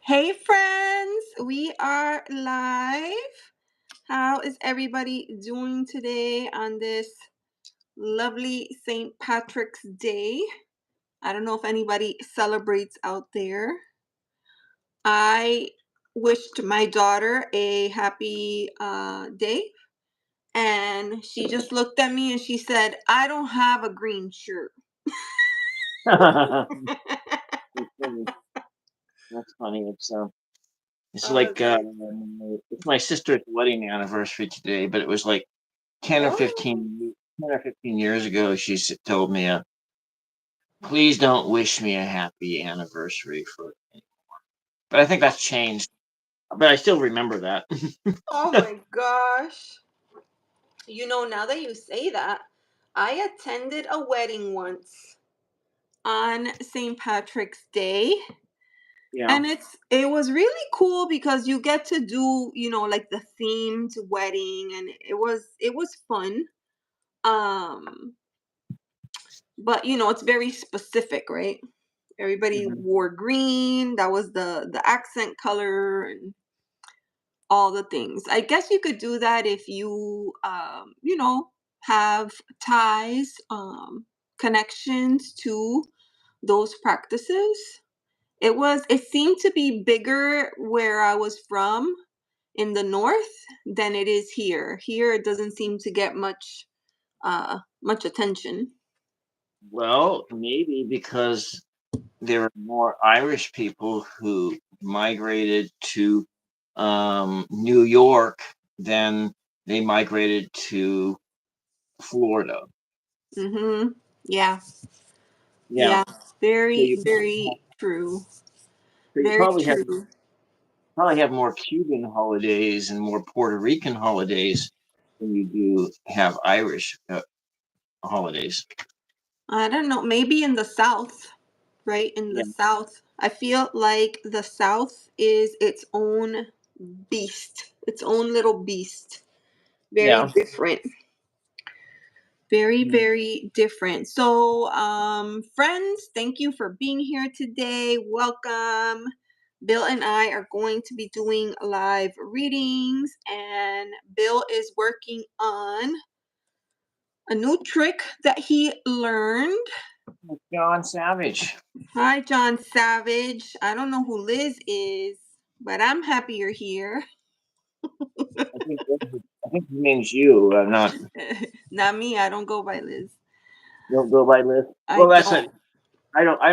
Hey friends, we are live. How is everybody doing today on this lovely St. Patrick's Day? I don't know if anybody celebrates out there. I wished my daughter a happy day, and she just looked at me and she said, I don't have a green shirt. That's funny. It's Uh, like it's my sister's wedding anniversary today, but it was like 10 or oh. 15, 10 or 15 years ago. Told me, please don't wish me a happy anniversary but I think that's changed. But I still remember that. Oh my gosh. Now that you say that, I attended a wedding once on St. Patrick's Day. Yeah. And it was really cool because you get to do, like the themed wedding, and it was fun. Um but it's very specific, right? Everybody Mhm. wore green. That was the accent color and all the things. I guess you could do that if you have ties, connections to those practices. It seemed to be bigger where I was from in the north than it is here. Here it doesn't seem to get much attention. Well, maybe because there are more Irish people who migrated to New York than they migrated to Florida. Mhm. Yeah. Yeah. Yeah. So Very you very true. so you Very true. probably have more Cuban holidays and more Puerto Rican holidays than you do have Irish holidays. I don't know, maybe in the South, right? In the Yeah. South, I feel like the South is its own beast, its own little beast. Very Yeah. different. Very, Mm. very different. So, friends, thank you for being here today. Welcome. Bill and I are going to be doing live readings, and Bill is working on a new trick that he learned. John Savage. Hi, John Savage. I don't know who Liz is, but I'm happy you're here. I think he means you, not Not me. I don't go by Liz. don't go by list. I Well, that's it. don't. I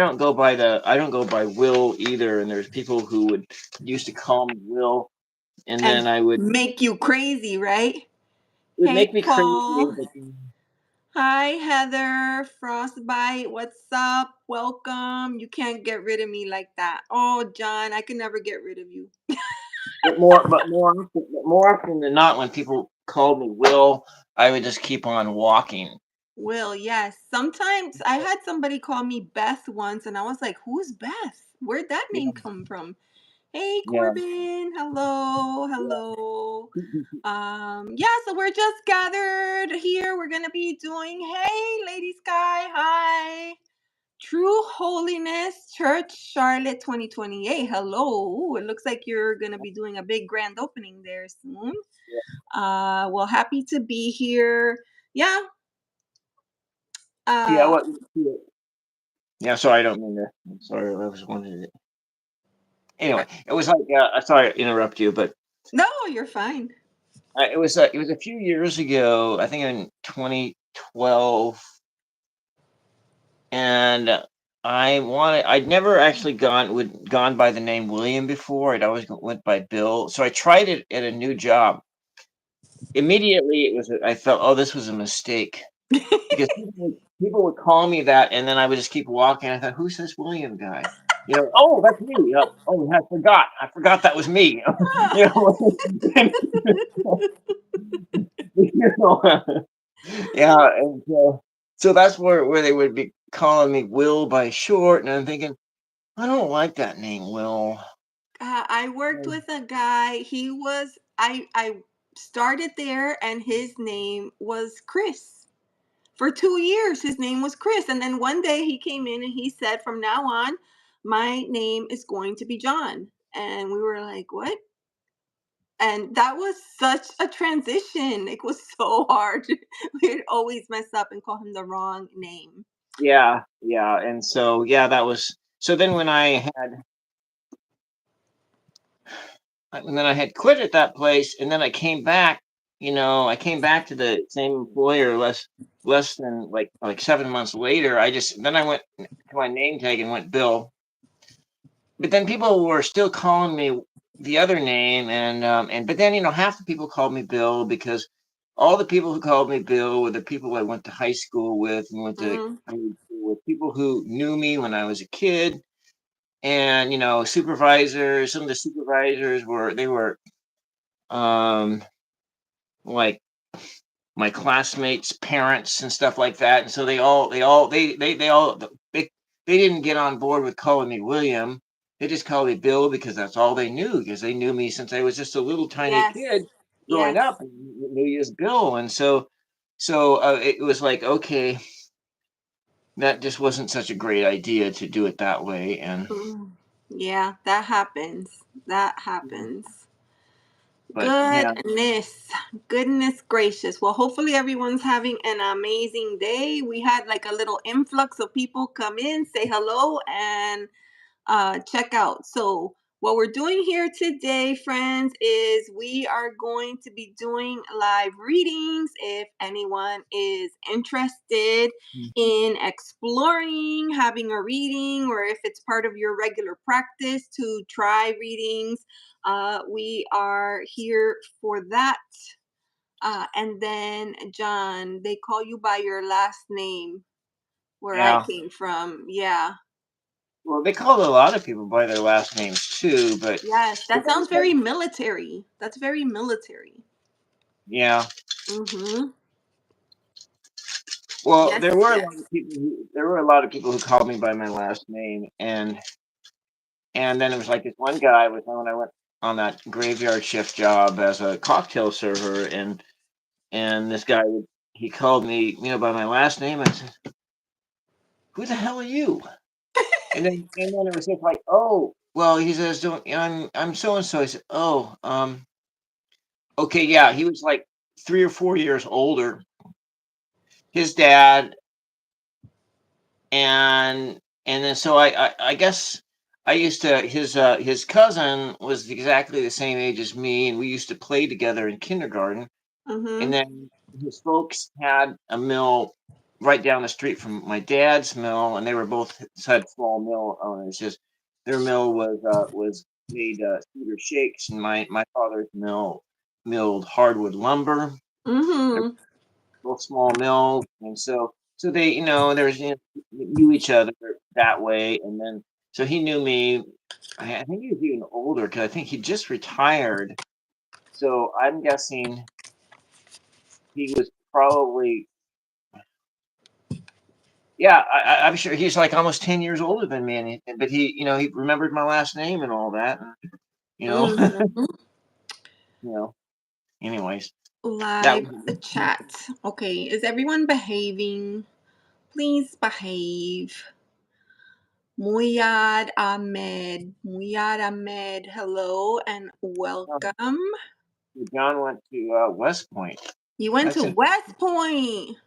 don't go by Will either. And there's people who would used to call me Will, and And then I would it make you crazy, right? would Hey, make me crazy. Paul. But Hi, Heather. Frostbite. What's up? Welcome. You can't get rid of me like that. Oh, John, I can never get rid of you. more often than not, when people called me Will, I would just keep on walking. Will, yes. Sometimes I had somebody call me Beth once, and I was like, who's Beth? Where'd that Yeah, name come from? Hey, yeah. Corbin. Hello. Hello. Yeah. Yeah, so we're just gathered here. We're gonna be doing, hey, Lady Sky, hi. True Holiness Church Charlotte 2028. Hello. Ooh, it looks like you're gonna be doing a big grand opening there soon. Well, happy to be here. Yeah. Yeah, Uh what? Yeah, sorry, I don't mean to. I'm sorry, I was wanted it. Anyway, it was like sorry to interrupt you, but no, you're fine. it was a few years ago. I think in 2012, and I'd never actually gone by the name William before. I'd always went by Bill. So I tried it at a new job. Immediately, I felt, oh, this was a mistake because people would call me that, and then I would just keep walking. I thought, who's this William guy? Oh, that's me. Oh, I forgot that was me. you know, you know, yeah, and so that's where they would be calling me Will by short, and I'm thinking, I don't like that name, Will. I worked with a guy. I started there, and his name was Chris. For 2 years, his name was Chris. And then one day he came in and he said, from now on, my name is going to be John. and we were like, "What?" And that was such a transition. It was so hard. We'd always mess up and call him the wrong name. Yeah, yeah, and so, yeah, that was so then when I had quit at that place, and then I came back, I came back to the same employer less than, like 7 months later. I went to my name tag and went Bill. But then people were still calling me the other name, but then, half the people called me Bill because all the people who called me Bill were the people I went to high school with and went to Mm, grade school with, people who knew me when I was a kid. And, supervisors, some of the supervisors were um like my classmates' parents and stuff like that. And so they didn't get on board with calling me William. They just called me Bill because that's all they knew, because they knew me since I was just a little tiny yes. kid growing up Yes. and knew you as Bill. And it was like, okay, that just wasn't such a great idea to do it that way. And Mm. Yeah, that happens. That happens. but yeah, Goodness. Goodness gracious. Well, hopefully everyone's having an amazing day. We had like a little influx of people come in, say hello, and check out. So, what we're doing here today, friends, is we are going to be doing live readings. If anyone is interested in exploring having a reading, or if it's part of your regular practice to try readings, we are here for that. And then, John, they call you by your last name where I yeah. came from. Yeah. Well, they called a lot of people by their last names too, Yes, but that that, sounds very military. That's very military. yeah. Mhm. Well, Yes, yes. there were a lot of people who called me by my last name, and then it was like this one guy was when I went on that graveyard shift job as a cocktail server, and this guy he called me, by my last name. I said, "Who the hell are you?" And then it was just like, "Oh, well," he says, "Don't I'm so and so." I said, "Oh, okay, yeah." He was like 3 or 4 years older. His dad and then so I guess I used to his cousin was exactly the same age as me, and we used to play together in kindergarten. And Mhm. then his folks had a mill right down the street from my dad's mill, and they were both had small mill owners. Just their mill was made cedar shakes, and my father's mill milled hardwood lumber. Mhm. Both small mills, and so they, there's knew each other that way, and then so he knew me. I think he was even older because I think he just retired. So I'm guessing he was probably, yeah. I'm sure he's like almost 10 years older than me, but he remembered my last name and all that. And, you know, Mhm. you know. Anyways, that Live was chat. Okay, is everyone behaving? Please behave. Muyad Ahmed, hello and welcome. John went to West Point. You went That's to in West Point.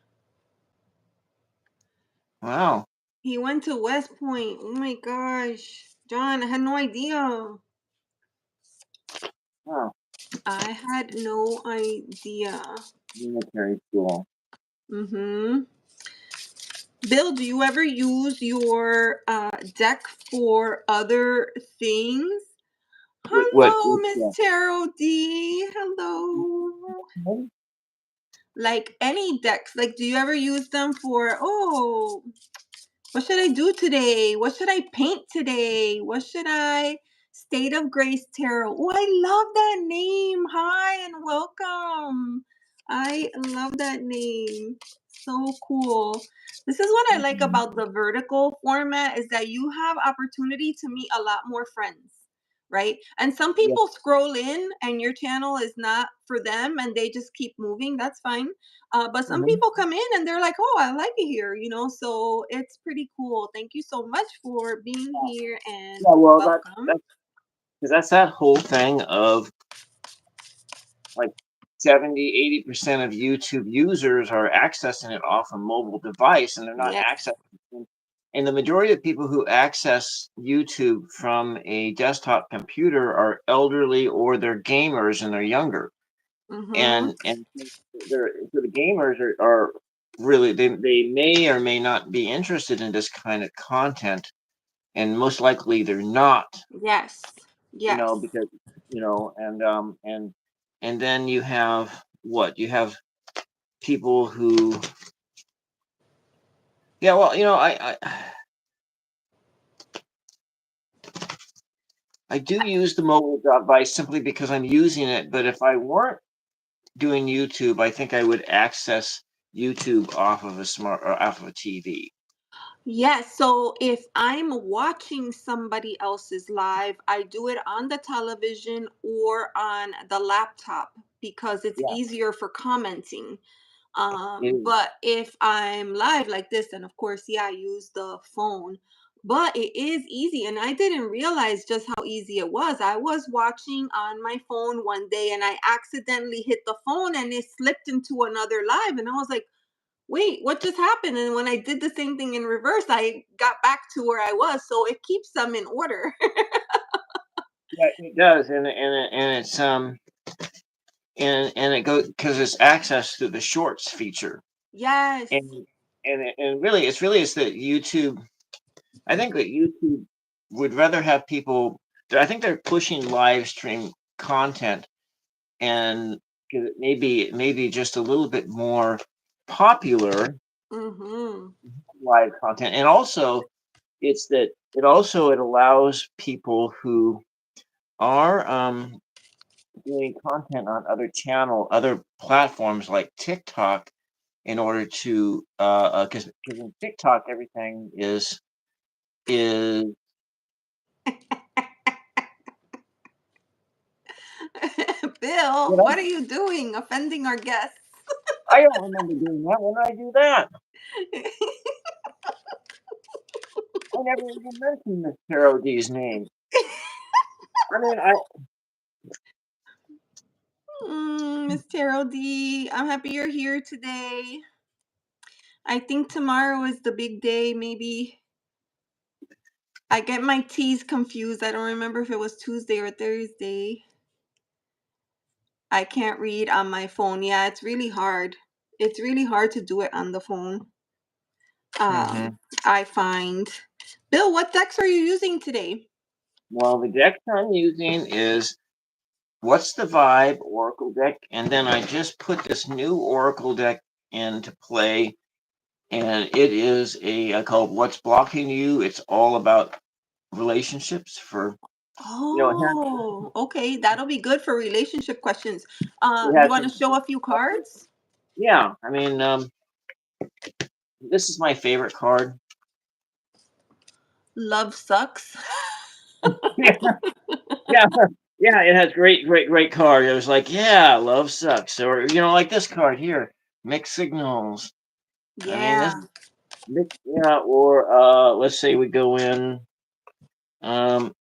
Wow. He went to West Point. Oh my gosh. John, I had no idea. Wow. I had no idea. Military school. Mm-hmm. Bill, do you ever use your deck for other things? Hello, What Miss Tarot D. Hello. Like any decks, like do you ever use them for, oh, what should I do today? What should I paint today? What should I? State of Grace Tarot. Oh, I love that name. Hi and welcome. I love that name. So cool. This is what I like about the vertical format is that you have opportunity to meet a lot more friends, right? And some Yeah. people scroll in and your channel is not for them and they just keep moving. That's fine. But some Mhm. people come in and they're like, "Oh, I like it here," So it's pretty cool. Thank you so much for being here and Yeah, well, welcome. because that's that whole thing of like 70, 80% of YouTube users are accessing it off a mobile device, and they're not Yes. accessing. And the majority of people who access YouTube from a desktop computer are elderly or they're gamers and they're younger. Mm-hmm. And so the gamers are really they may or may not be interested in this kind of content, and most likely they're not, Yes. Yes. because and then you have what you have people who, yeah, well, I do use the mobile device simply because I'm using it, but if I weren't doing YouTube, I think I would access YouTube off of a smart or off of a TV. Yes, so if I'm watching somebody else's live, I do it on the television or on the laptop because it's Yeah, easier for commenting. it is. But if I'm live like this, then of course, yeah, I use the phone. But it is easy, and I didn't realize just how easy it was. I was watching on my phone one day and I accidentally hit the phone and it slipped into another live. And I was like, wait, what just happened? And when I did the same thing in reverse, I got back to where I was. So it keeps them in order. Yeah, it does, and it's and it goes because it's access to the shorts feature, Yes. and and really it's that YouTube. I think that YouTube would rather have people. I think they're pushing live stream content, and 'cause it may be just a little bit more popular Mm-hmm. live content, and also it's that it allows people who are doing content on other platforms like TikTok in order to because in TikTok everything is Bill, you what know are you doing? Offending our guests. I don't remember doing that. When did I do that? I never even mentioned Miss Carol D's name. I mean, Miss Terrell D, I'm happy you're here today. I think tomorrow is the big day. Maybe I get my T's confused. I don't remember if it was Tuesday or Thursday. I can't read on my phone. Yeah, it's really hard. It's really hard to do it on the phone. hmm I find. Bill, what decks are you using today? well, the deck I'm using is What's the Vibe Oracle deck, and then I just put this new Oracle deck into play, and it is called What's Blocking You. It's all about relationships for it has Oh, okay. That'll be good for relationship questions. it You has want to some show a few cards? yeah. I mean, this is my favorite card. Love sucks. Yeah, yeah, yeah. It has great card. It was like, yeah, love sucks, or like this card here, mixed signals. I mean, this, Yeah. yeah, or let's say we go in. Um,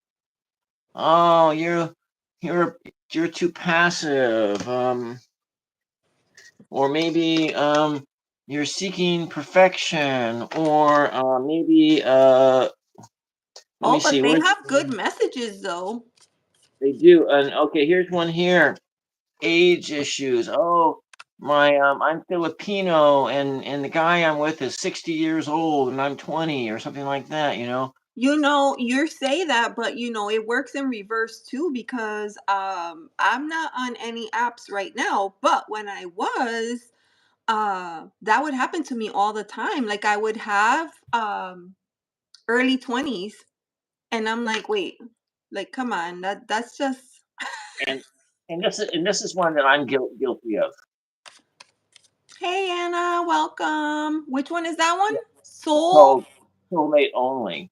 oh, you're you're too passive. Or maybe you're seeking perfection, or maybe let me Oh, see. but they What have good messages though. they do? And okay, here's one here. Age issues. Oh, I'm Filipino, and the guy I'm with is 60 years old, and I'm 20, or something like that. You say that, but it works in reverse too because I'm not on any apps right now, but when I was, that would happen to me all the time. Like I would have early 20s and I'm like, "Wait. Like come on. That's just And this is one that I'm guilty of. Hey Anna, welcome. Which one is that one? Yeah, it's Soul called soulmate only.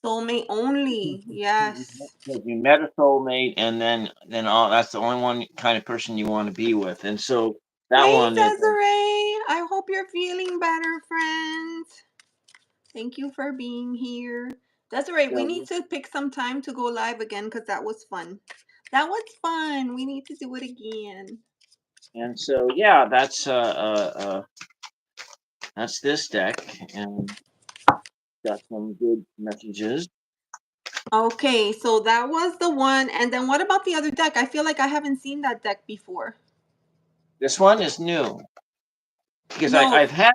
Soulmate only. Yes. Because you met a soulmate, and then all that's the only one kind of person you want to be with, and so that Hey one is Desiree. I hope you're feeling better, friend. Thank you for being here. Desiree, we need So to pick some time to go live again because that was fun. That was fun. We need to do it again. and so yeah, that's this deck, and got some good messages. Okay, so that was the one. And then what about the other deck? I feel like I haven't seen that deck before. This one is new because No. I've had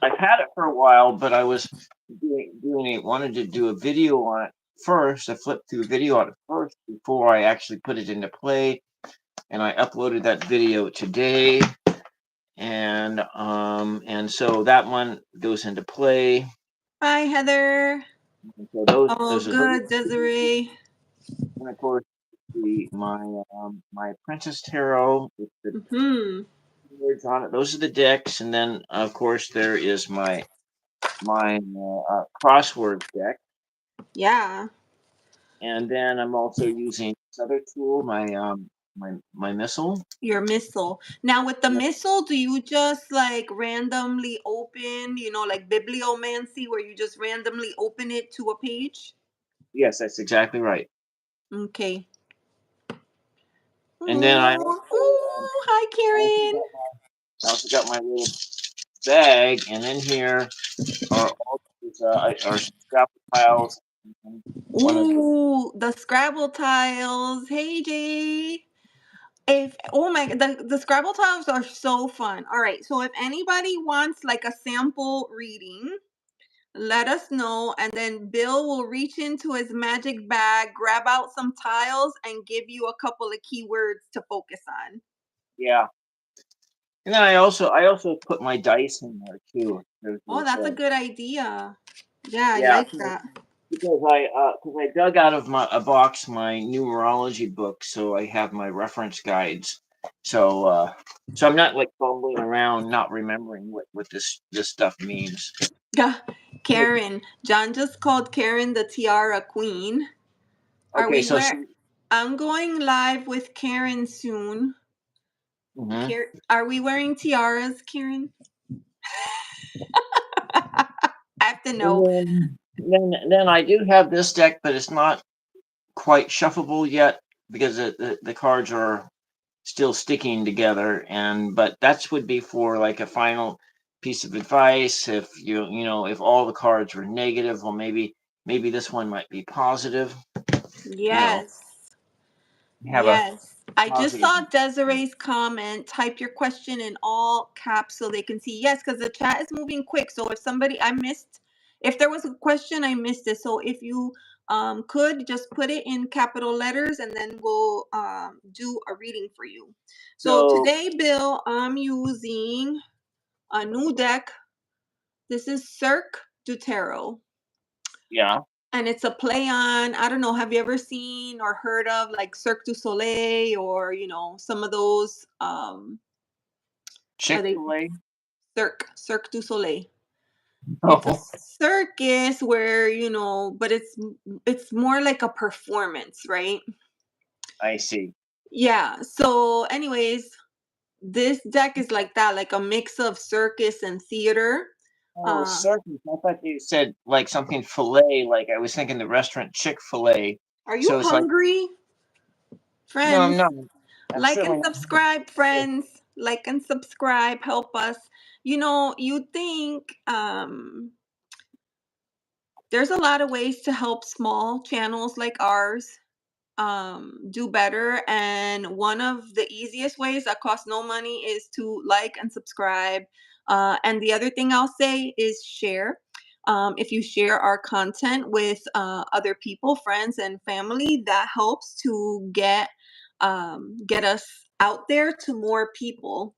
it for a while, but I was wanted to do a video on it first. I flipped through a video on it first before I actually put it into play, and I uploaded that video today. And so that one goes into play. Hi, Heather. And so those Oh, are those, good, Desiree. and of course my Princess Tarot with the Hmm. words on it. Those are the decks, and then of course there is my crossword deck. Yeah. And then I'm also using this other tool, my missile. Your missile. Now, with the Yep. missile, do you just like randomly open, like bibliomancy, where you just randomly open it to a page? Yes, that's exactly right. Okay. And then Oh, ooh, hi, I also Karen. got I also got my little bag, and in here are all these are scrapple piles. And one of the Ooh, the Scrabble tiles. Hey, Jay. If oh my the Scrabble tiles are so fun. All right, so if anybody wants like a sample reading, let us know, and then Bill will reach into his magic bag, grab out some tiles, and give you a couple of keywords to focus on. yeah. And then I also put my dice in there too. Oh, There's that's a good idea. Yeah, I yeah, like that. because I dug out of my a box my numerology book, so I have my reference guides. So so I'm not like fumbling around, not remembering what this stuff means. Yeah, Karen. John just called Karen the tiara queen. Are Okay, we so where? she. I'm going live with Karen soon. Mhm. Are we wearing tiaras, Karen? I have to And know. then I do have this deck, but it's not quite shuffleable yet because the cards are still sticking together. And but that would be for like a final piece of advice. If if all the cards were negative, well, maybe this one might be positive. You know, Yes. have a Yes. I just positive. saw Desiree's comment. Type your question in all caps so they can see. Yes, because the chat is moving quick. So if there was a question, I missed it. So if you could just put it in capital letters and then we'll do a reading for you. So So today, Bill, I'm using a new deck. This is Cirque du Tarot. yeah, And it's a play on, I don't know, have you ever seen or heard of like Cirque du Soleil, or some of those are they Chick-fil-A. Cirque du Soleil. It's a Oh, circus where, but it's more like a performance, right? I see. Yeah. So anyways, this deck is like that, like a mix of circus and theater. Oh, Uh circus. I thought you said like something fillet. Like I was thinking the restaurant Chick-fil-A. are you So it's like, hungry, no, I'm friends? not. I'm Like and certainly not. subscribe, friends. Like and subscribe. Help us. You think there's a lot of ways to help small channels like ours do better. And one of the easiest ways that costs no money is to like and subscribe. And the other thing I'll say is share. If you share our content with other people, friends, and family, that helps to get us out there to more people.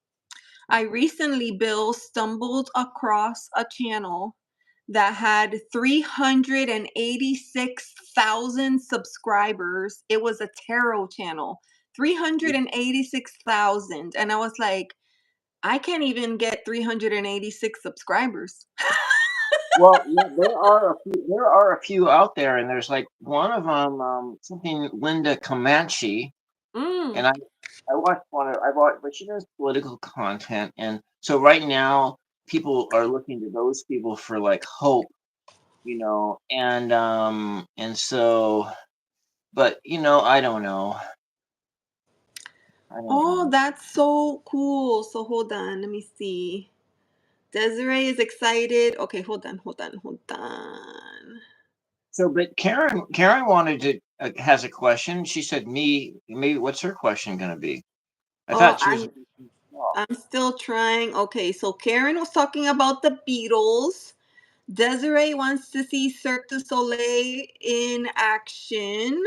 I recently, Bill, stumbled across a channel that had 386,000 subscribers. It was a tarot channel. 386,000. And I was like, I can't even get 386 subscribers. Well, yeah, there are a few out there, and there's like one of them, something Linda Comanche, Mm. and I watched I watched, but she does political content, and so right now people are looking to those people for like hope, and so, but I don't know. I don't Oh, know. that's so cool. So hold on, let me see. Desiree is excited. Okay, hold on. So, but Karen wanted to has a question. She said, "Me, maybe what's her question going to be?" I Oh, thought she was. I'm I'm still trying. Okay, so Karen was talking about the Beatles. Desiree wants to see Cirque du Soleil in action.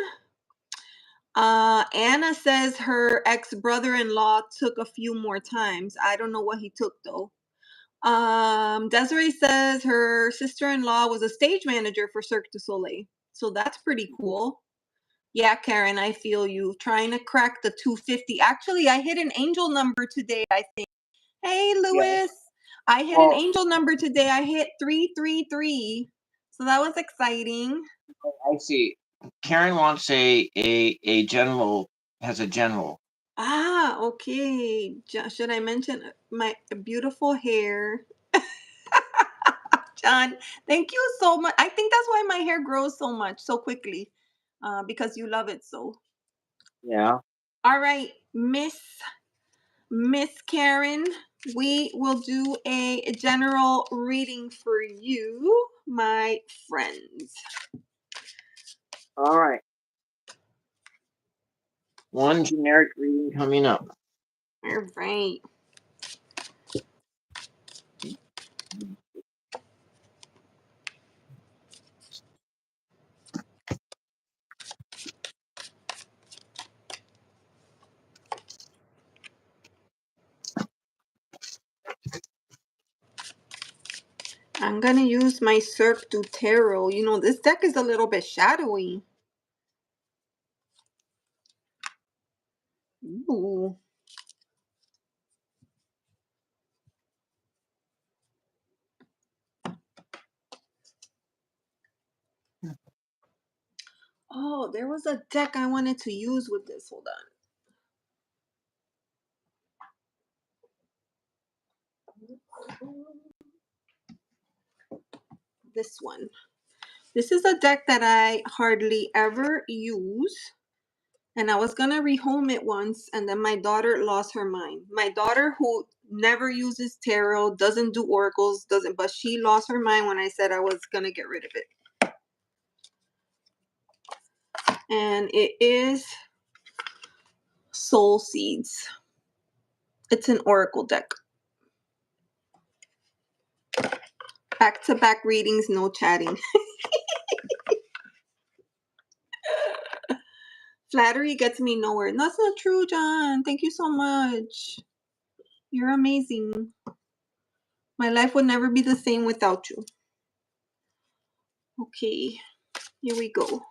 Anna says her ex brother-in-law took a few more times. I don't know what he took though. Desiree says her sister-in-law was a stage manager for Cirque du Soleil. So that's pretty cool. Yeah, Karen, I feel you. Trying to crack the 250. Actually, I hit an angel number today, I think. Hey, Yeah. Lewis. I hit an Well, angel number today. I hit 333. So that was exciting. I see. Karen wants a general has a general. Ah, okay. Should I mention my beautiful hair? John, thank you so much. I think that's why my hair grows so much, so quickly, because you love it so. Yeah. All right, Miss Karen, we will do a general reading for you, my friends. All right. One generic reading coming up. All right. I'm gonna use my Cirque du Tarot. This deck is a little bit shadowy. Ooh. Oh, there was a deck I wanted to use with this. Hold on. This one. This is a deck that I hardly ever use. And I was gonna rehome it once, and then my daughter lost her mind. My daughter, who never uses tarot, doesn't do oracles, doesn't, but she lost her mind when I said I was gonna get rid of it. And it is Soul Seeds. It's an oracle deck. Back to back readings, no chatting. Flattery gets me nowhere. That's not true, John. Thank you so much. You're amazing. My life would never be the same without you. Okay, here we go.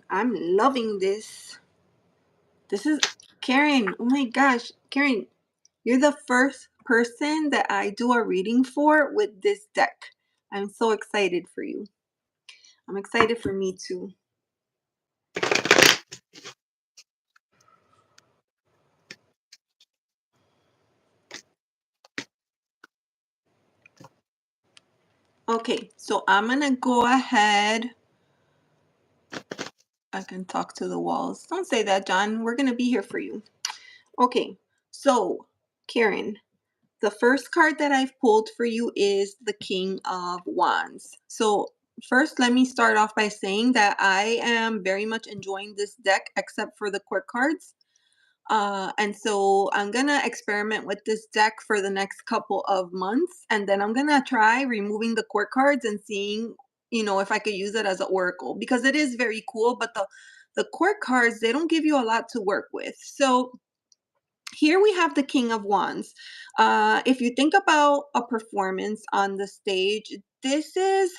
I'm loving this. This is Karen. Oh my gosh, Karen, you're the first person that I do a reading for with this deck. I'm so excited for you. I'm excited for me too. Okay, so I'm gonna go ahead. I can talk to the walls. Don't say that, John. We're gonna be here for you. Okay, so Karen, the first card that I've pulled for you is the King of Wands. So, first, let me start off by saying that I am very much enjoying this deck, except for the court cards. And so I'm gonna experiment with this deck for the next couple of months, and then I'm gonna try removing the court cards and seeing, if I could use it as an oracle because it is very cool. But the court cards, they don't give you a lot to work with. So here we have the King of Wands. If you think about a performance on the stage, this is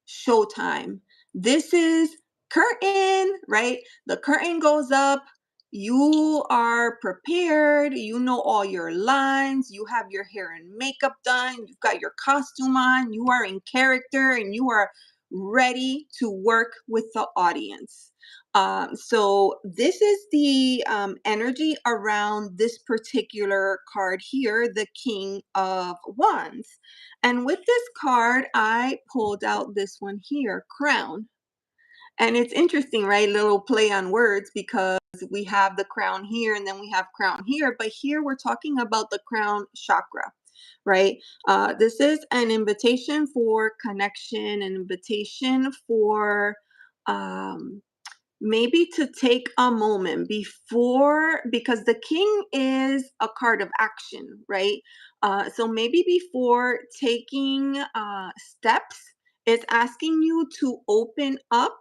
showtime. This is curtain, right? The curtain goes up. You are prepared. You know all your lines. You have your hair and makeup done. You've got your costume on. You are in character and you are ready to work with the audience. So this is the energy around this particular card here, the King of Wands. And with this card, I pulled out this one here, crown. And it's interesting, right? Little play on words because we have the crown here and then we have crown here. But here we're talking about the crown chakra, right? This is an invitation for connection, an invitation for um, maybe to take a moment before, because the king is a card of action, right? So maybe before taking steps, it's asking you to open up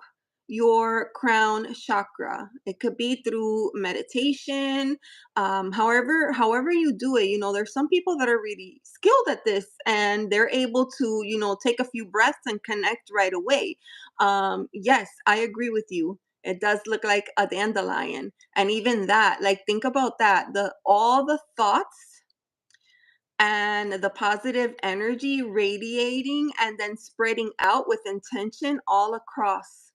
your crown chakra. It could be through meditation, however you do it. There's some people that are really skilled at this and they're able to, take a few breaths and connect right away. Yes, I agree with you. It does look like a dandelion. And even that, like think about that. The all the thoughts and the positive energy radiating and then spreading out with intention all across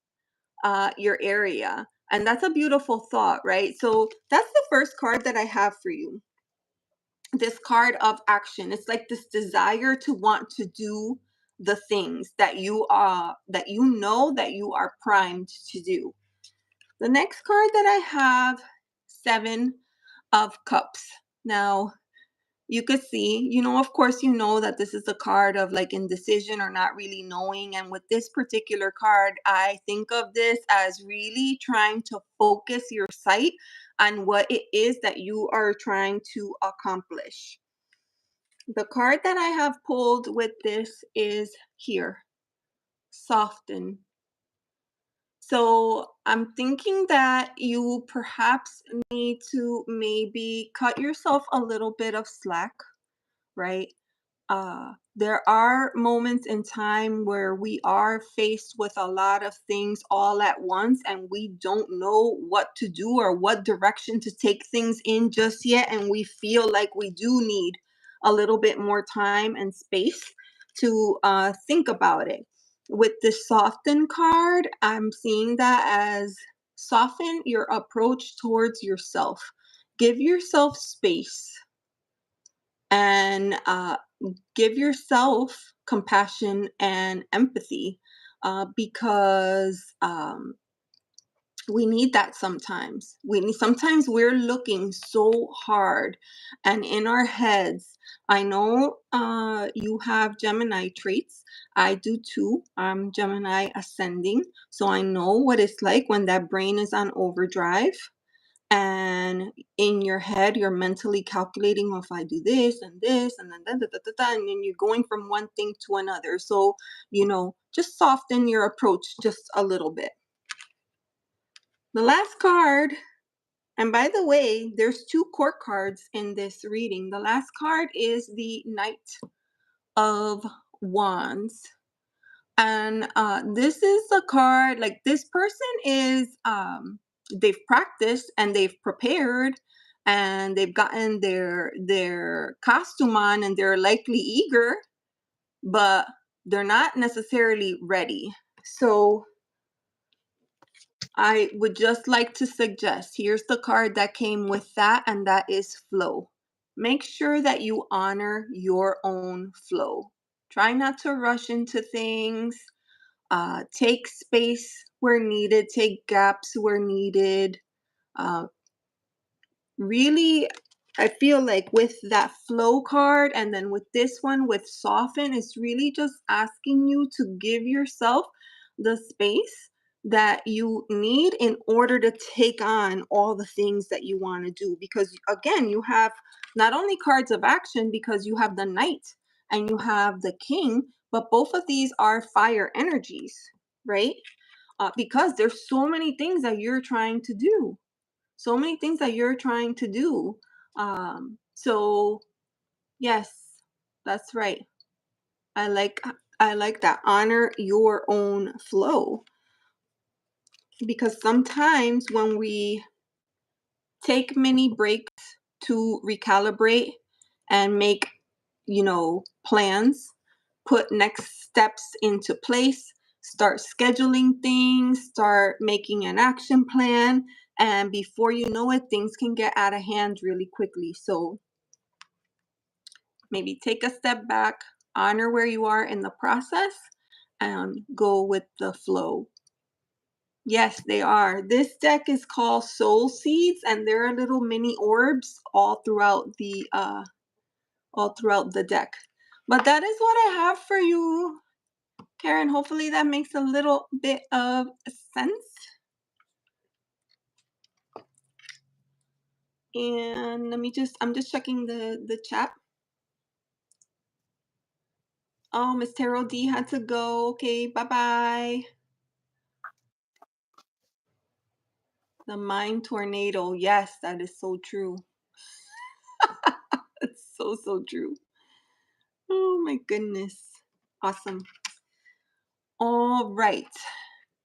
your area. And that's a beautiful thought, right? So that's the first card that I have for you. This card of action. It's like this desire to want to do the things that you are primed to do. The next card that I have, Seven of Cups. Now, you could see, of course, that this is a card of like indecision or not really knowing. And with this particular card, I think of this as really trying to focus your sight on what it is that you are trying to accomplish. The card that I have pulled with this is here, Soften. So I'm thinking that you perhaps need to maybe cut yourself a little bit of slack, right? There are moments in time where we are faced with a lot of things all at once and we don't know what to do or what direction to take things in just yet. And we feel like we do need a little bit more time and space to think about it. With the soften card, I'm seeing that as soften your approach towards yourself. Give yourself space and give yourself compassion and empathy because we need that sometimes. Sometimes we're looking so hard and in our heads. I know you have Gemini traits. I do too. I'm Gemini ascending. So I know what it's like when that brain is on overdrive and in your head you're mentally calculating, "Oh, if I do this and then da, da, da, da, da," and then you're going from one thing to another. So just soften your approach just a little bit. The last card, and by the way, there's two court cards in this reading. The last card is the Knight of Wands. And this is a card, like this person is they've practiced and they've prepared and they've gotten their costume on and they're likely eager, but they're not necessarily ready. So I would just like to suggest, here's the card that came with that, and that is flow. Make sure that you honor your own flow. Try not to rush into things. Take space where needed, take gaps where needed. Uh, Really, I feel like with that flow card and then with this one, with soften, it's really just asking you to give yourself the space that you need in order to take on all the things that you want to do. Because again, you have not only cards of action, because you have the knight and you have the king, but both of these are fire energies, right? Because there's so many things that you're trying to do, so many things that you're trying to do. So yes, that's right. I like I like that. Honor your own flow, because sometimes when we take many breaks to recalibrate and make, plans, put next steps into place, start scheduling things, start making an action plan, and before you know it, things can get out of hand really quickly. So maybe take a step back, honor where you are in the process, and go with the flow. Yes, they are. This deck is called Soul Seeds, and there are little mini orbs all throughout the deck. But that is what I have for you, Karen. Hopefully that makes a little bit of sense. And I'm just checking the chat. Oh, Miss Terrell D had to go. Okay, bye-bye. The mind tornado. Yes, that is so true. It's so true. Oh my goodness. Awesome. All right.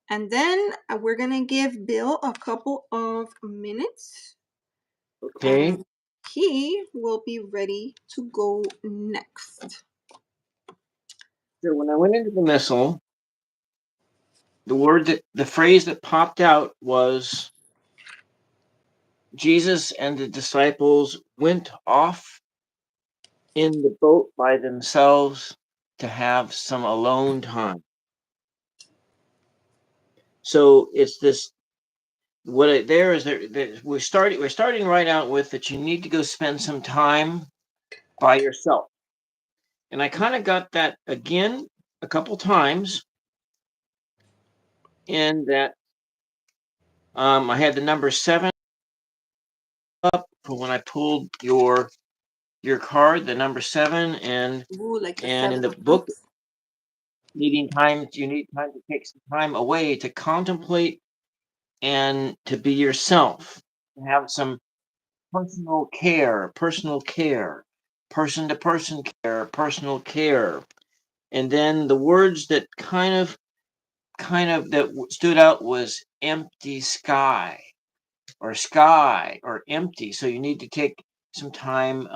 And then we're going to give Bill a couple of minutes, Okay. and he will be ready to go next. So when I went into the missile, the phrase that popped out was Jesus and the disciples went off in the boat by themselves to have some alone time. So it's this we're starting right out with that you need to go spend some time by yourself. And I kind of got that again a couple times in that I had the number 7 up for when I pulled your card, the number 7, Ooh, like the and in Seven the of book, Cups. you need time to take some time away to contemplate and to be yourself, to have some personal care, person to person care, personal care. And then the words that stood out was empty sky or empty. So you need to take some time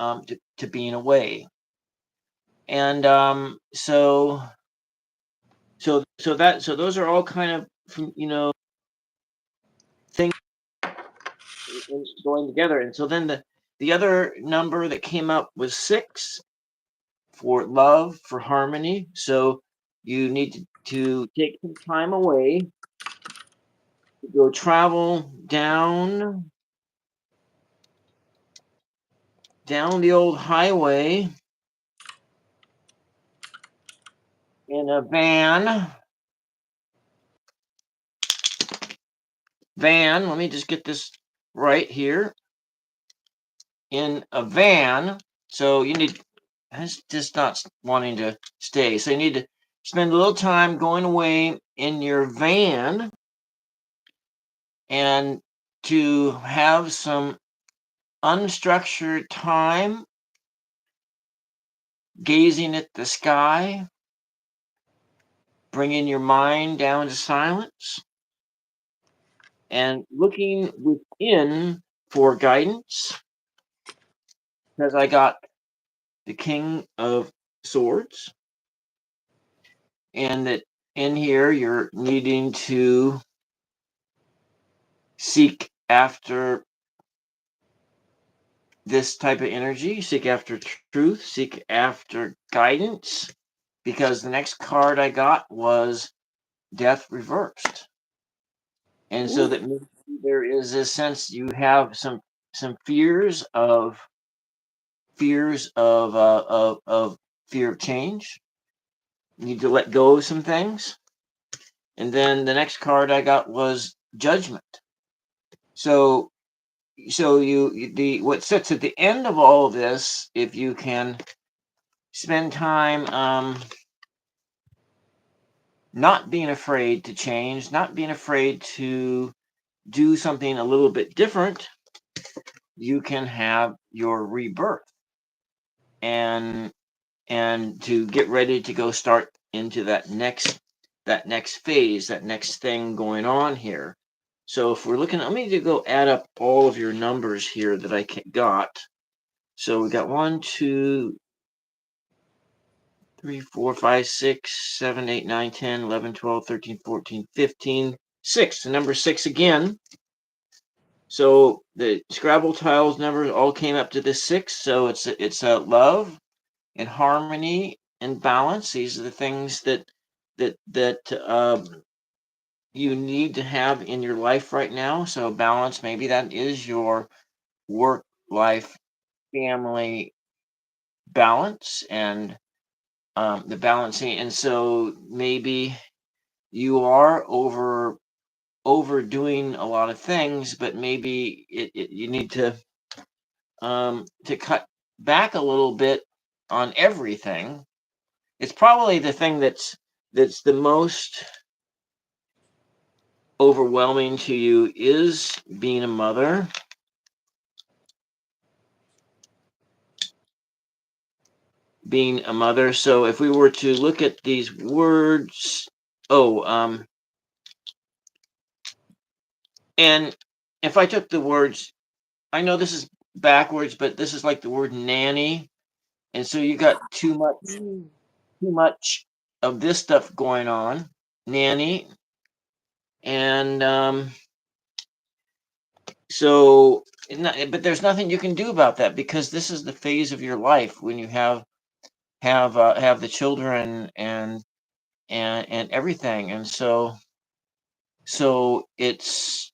to being away. And so those are all kind of things going together. And so then the other number that came up was 6 for love, for harmony. So you need to take some time away to go travel down the old highway in a van. Let me just get this right here. In a van. So you need, that's just not wanting to stay. So you need to spend a little time going away in your van and to have some unstructured time gazing at the sky, bringing your mind down to silence and looking within for guidance, because I got the King of Swords, and that in here you're needing to seek after this type of energy, seek after truth, seek after guidance, because the next card I got was Death Reversed. And so Ooh. that maybe there is this sense you have some fears of fear of change. You need to let go of some things. And then the next card I got was Judgment. So the what sits at the end of all of this, if you can spend time not being afraid to change, not being afraid to do something a little bit different, you can have your rebirth and to get ready to go start into that next phase, that next thing going on here. So if we're looking, let me to go add up all of your numbers here that I got. So we got 1, 2, 3, 4, 5, 6, 7, 8, 9, 10, 11, 12, 13, 14, 15, 6. The number 6 again. So the Scrabble tiles numbers all came up to the 6. So it's a love and harmony and balance. These are the things that you need to have in your life right now. So balance, maybe that is your work life family balance and the balancing. And so maybe you are overdoing a lot of things, but maybe you need to cut back a little bit on everything. It's probably the thing that's the most overwhelming to you is being a mother. Being a mother. So if we were to look at these words, oh, and if I took the words, I know this is backwards, but this is like the word nanny, and so you got Mm. too much of this stuff going on, nanny, and so, but there's nothing you can do about that because this is the phase of your life when you have the children and everything, and so it's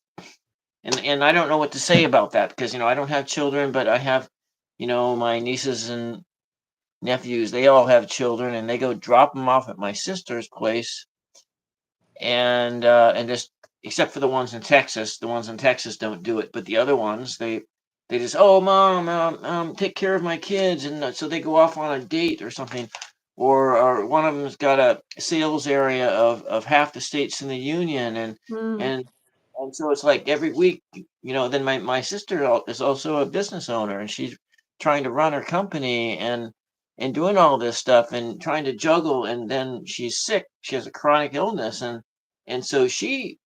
and I don't know what to say about that because I don't have children, but I have my nieces and nephews. They all have children, and they go drop them off at my sister's place, and just except for the ones in Texas don't do it, but the other ones they just, oh mom, take care of my kids, and so they go off on a date or something, or one of them's got a sales area of half the states in the union, Mm. and and so it's like every week, then my sister is also a business owner, and she's trying to run her company and doing all this stuff and trying to juggle, and then she's sick. She has a chronic illness, and so she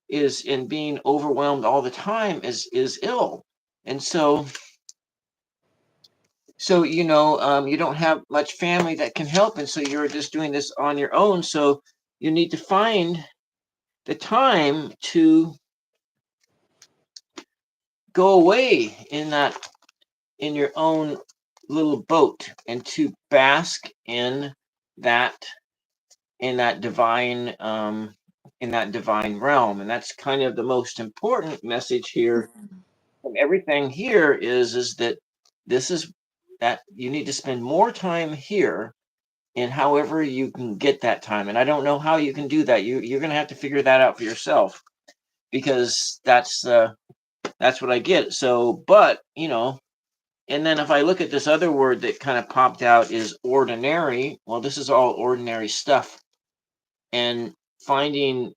is in being overwhelmed all the time is ill. And so you don't have much family that can help, and so you're just doing this on your own. So you need to find the time to go away in your own little boat and to bask that in that divine in that divine realm. And that's kind of the most important message here from everything here is that this is that you need to spend more time here in however you can get that time. And I don't know how you can do that. You're going to have to figure that out for yourself because that's what I get. So but and then if I look at this other word that kind of popped out is ordinary. Well, this is all ordinary stuff, and finding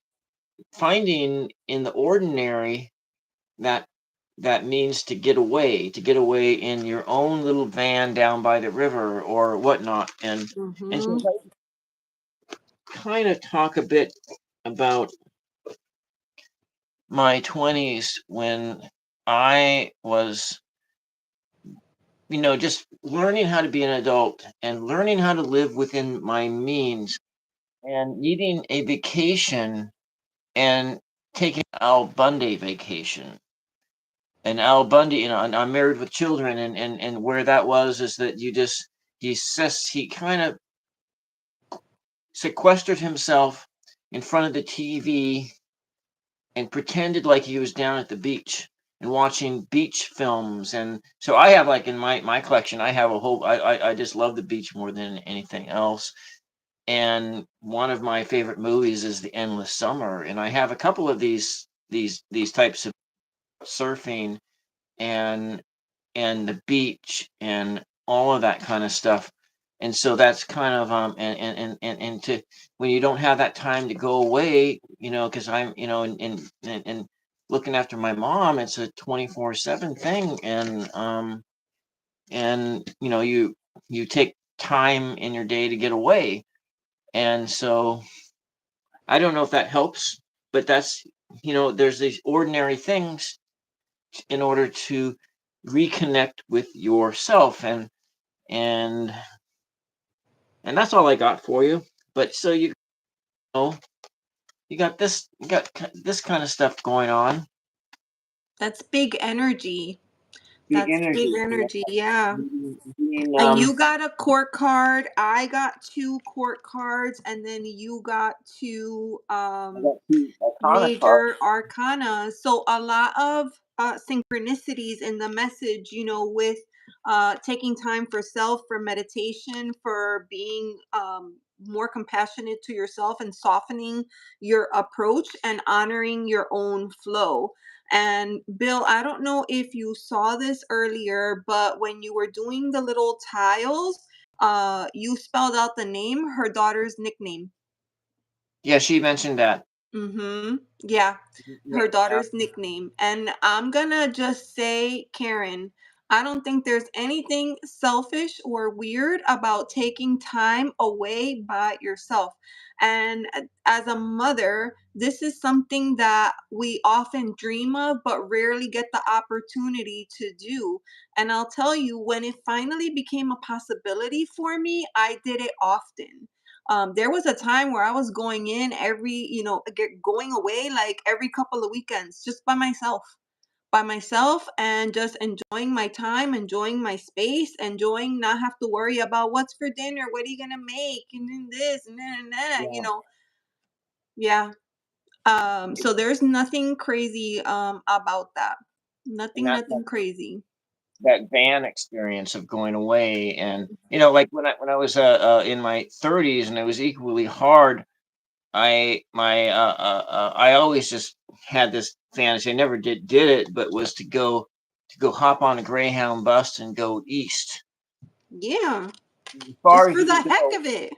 finding in the ordinary that that means to get away in your own little van down by the river or whatnot, and Mhm. so I kind of talk a bit about my 20s when I was just learning how to be an adult and learning how to live within my means and needing a vacation and taking Al Bundy vacation. And Al Bundy, and I'm married with children, and where that was is that he says he kind of sequestered himself in front of the TV and pretended like he was down at the beach and watching beach films. And so I have like in my collection, I have a whole I just love the beach more than anything else. and one of my favorite movies is The Endless Summer, and I have a couple of these types of surfing and the beach and all of that kind of stuff. And so that's kind of and to when you don't have that time to go away, because I'm, and looking after my mom, it's a 24/7 thing, and you take time in your day to get away. And so I don't know if that helps, but that's, there's these ordinary things in order to reconnect with yourself, and that's all I got for you. But so know you got this kind of stuff going on. That's big energy. Big That's big energy. energy, yeah. Being, And you got a court card. I got two court cards, and then you got two I got two Icona major cards. arcana. So a lot of synchronicities in the message, with taking time for self, for meditation, for being more compassionate to yourself and softening your approach and honoring your own flow. And Bill, I don't know if you saw this earlier, but when you were doing the little tiles, you spelled out the name, her daughter's nickname. Yeah, she mentioned that. Mm-hmm. Yeah, her Yeah, daughter's nickname. And I'm gonna just say, Karen, I don't think there's anything selfish or weird about taking time away by yourself. And as a mother, this is something that we often dream of, but rarely get the opportunity to do. And I'll tell you, when it finally became a possibility for me, I did it often. There was a time where I was going in going away like every couple of weekends just by myself, and just enjoying my time, enjoying my space, enjoying not have to worry about what's for dinner, what are you gonna make, and then this and then that. yeah, Yeah. So there's nothing crazy about that. and Nothing crazy. that van experience of going away, and like when I was in my 30s and it was equally hard. I always just had this fantasy. I never did it, but was to go hop on a Greyhound bus and go east, Yeah. as far Just as for you the could heck go, of it.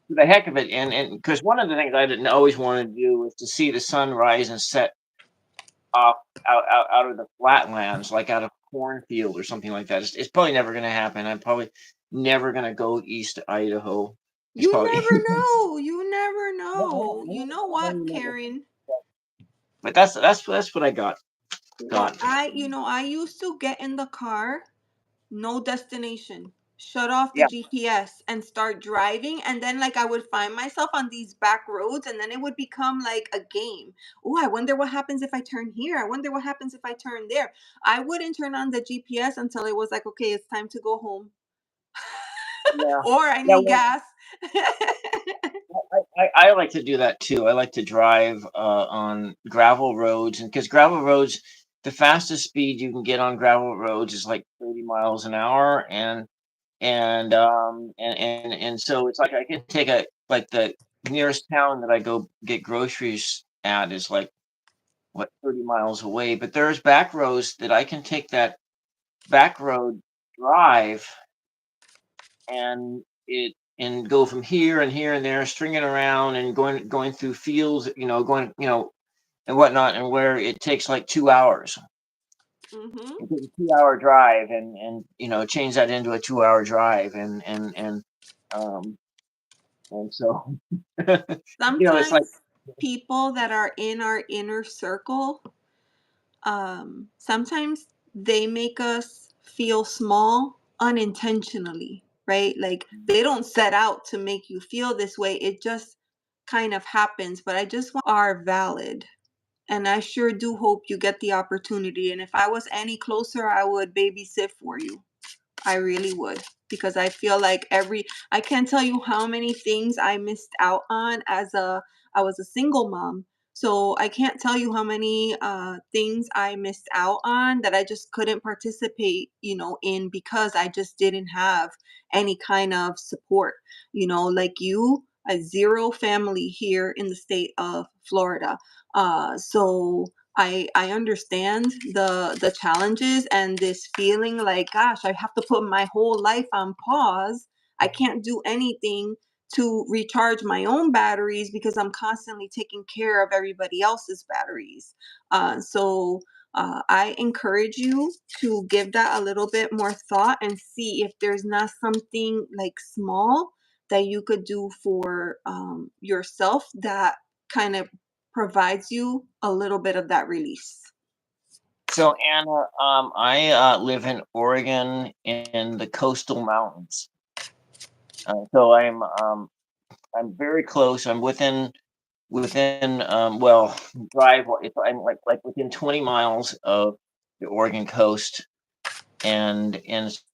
for the heck of it. And because one of the things I didn't always want to do was to see the sun rise and set off out of the flatlands, like out of a cornfield or something like that. It's probably never going to happen. I'm probably never going to go east to Idaho. It's You probably, never know. You never no, know. You know I know what, you never. Karen? But that's what I got. I used to get in the car, no destination, shut off the Yeah, GPS and start driving. And then, like, I would find myself on these back roads, and then it would become like a game. Oh, I wonder what happens if I turn here. I wonder what happens if I turn there. I wouldn't turn on the GPS until it was like, okay, it's time to go home, yeah, or I yeah. need Well, gas. I like to do that too. I like to drive on gravel roads, and because gravel roads, the fastest speed you can get on gravel roads is like 30 miles an hour, and so it's like I can take a like the nearest town that I go get groceries at is like what 30 miles away, but there's back roads that I can take that back road drive and go from here and here and there, stringing around and going through fields, going, and whatnot, and where it takes like 2 hours. Hmm. It takes a 2 hour drive, and change that into a 2 hour drive, um and so it's like, Sometimes people that are in our inner circle, sometimes they make us feel small unintentionally, right? Like they don't set out to make you feel this way. It just kind of happens. But I just want are valid. And I sure do hope you get the opportunity. And if I was any closer, I would babysit for you. I really would, because I feel like I can't tell you how many things I missed out on as I was a single mom. So I can't tell you how many things I missed out on that I just couldn't participate, in because I just didn't have any kind of support. Like you, zero family here in the state of Florida. So I understand the challenges and this feeling like, gosh, I have to put my whole life on pause. I can't do anything to recharge my own batteries because I'm constantly taking care of everybody else's batteries. I encourage you to give that a little bit more thought and see if there's not something like small that you could do for yourself that kind of provides you a little bit of that release. So Anna, I live in Oregon in the coastal mountains. So I'm very close. I'm within well drive. If I'm like within 20 miles of the Oregon coast, and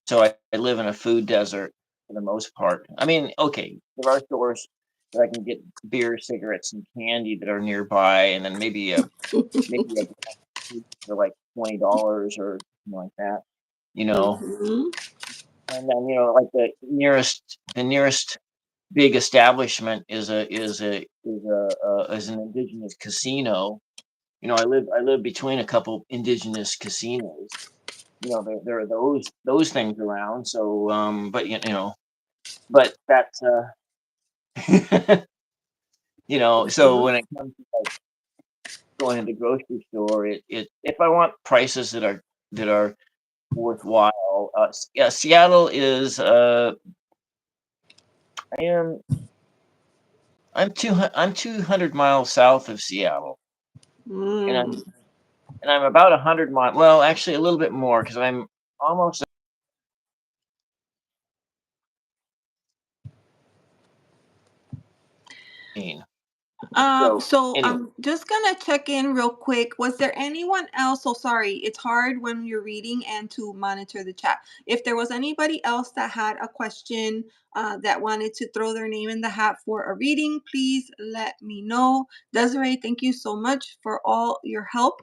so I live in a food desert for the most part. I mean, okay, there are stores that I can get beer, cigarettes, and candy that are nearby, and then maybe a for like $20 or something like that, you know. Mhm. And then like the nearest big establishment is an indigenous casino. I live between a couple indigenous casinos. There are those things around. So, but but that's so Mhm. when it comes to like going to the grocery store, it if I want prices that are worthwhile, yeah, Seattle is I am I'm 200 miles south of Seattle, and I'm Mm. and I'm about 100 miles. Well, actually, a little bit more because I'm almost. So So anyway, I'm just gonna check in real quick. Was there anyone else? So sorry, it's hard when you're reading and to monitor the chat. If there was anybody else that had a question that wanted to throw their name in the hat for a reading, please let me know. Desiree, thank you so much for all your help.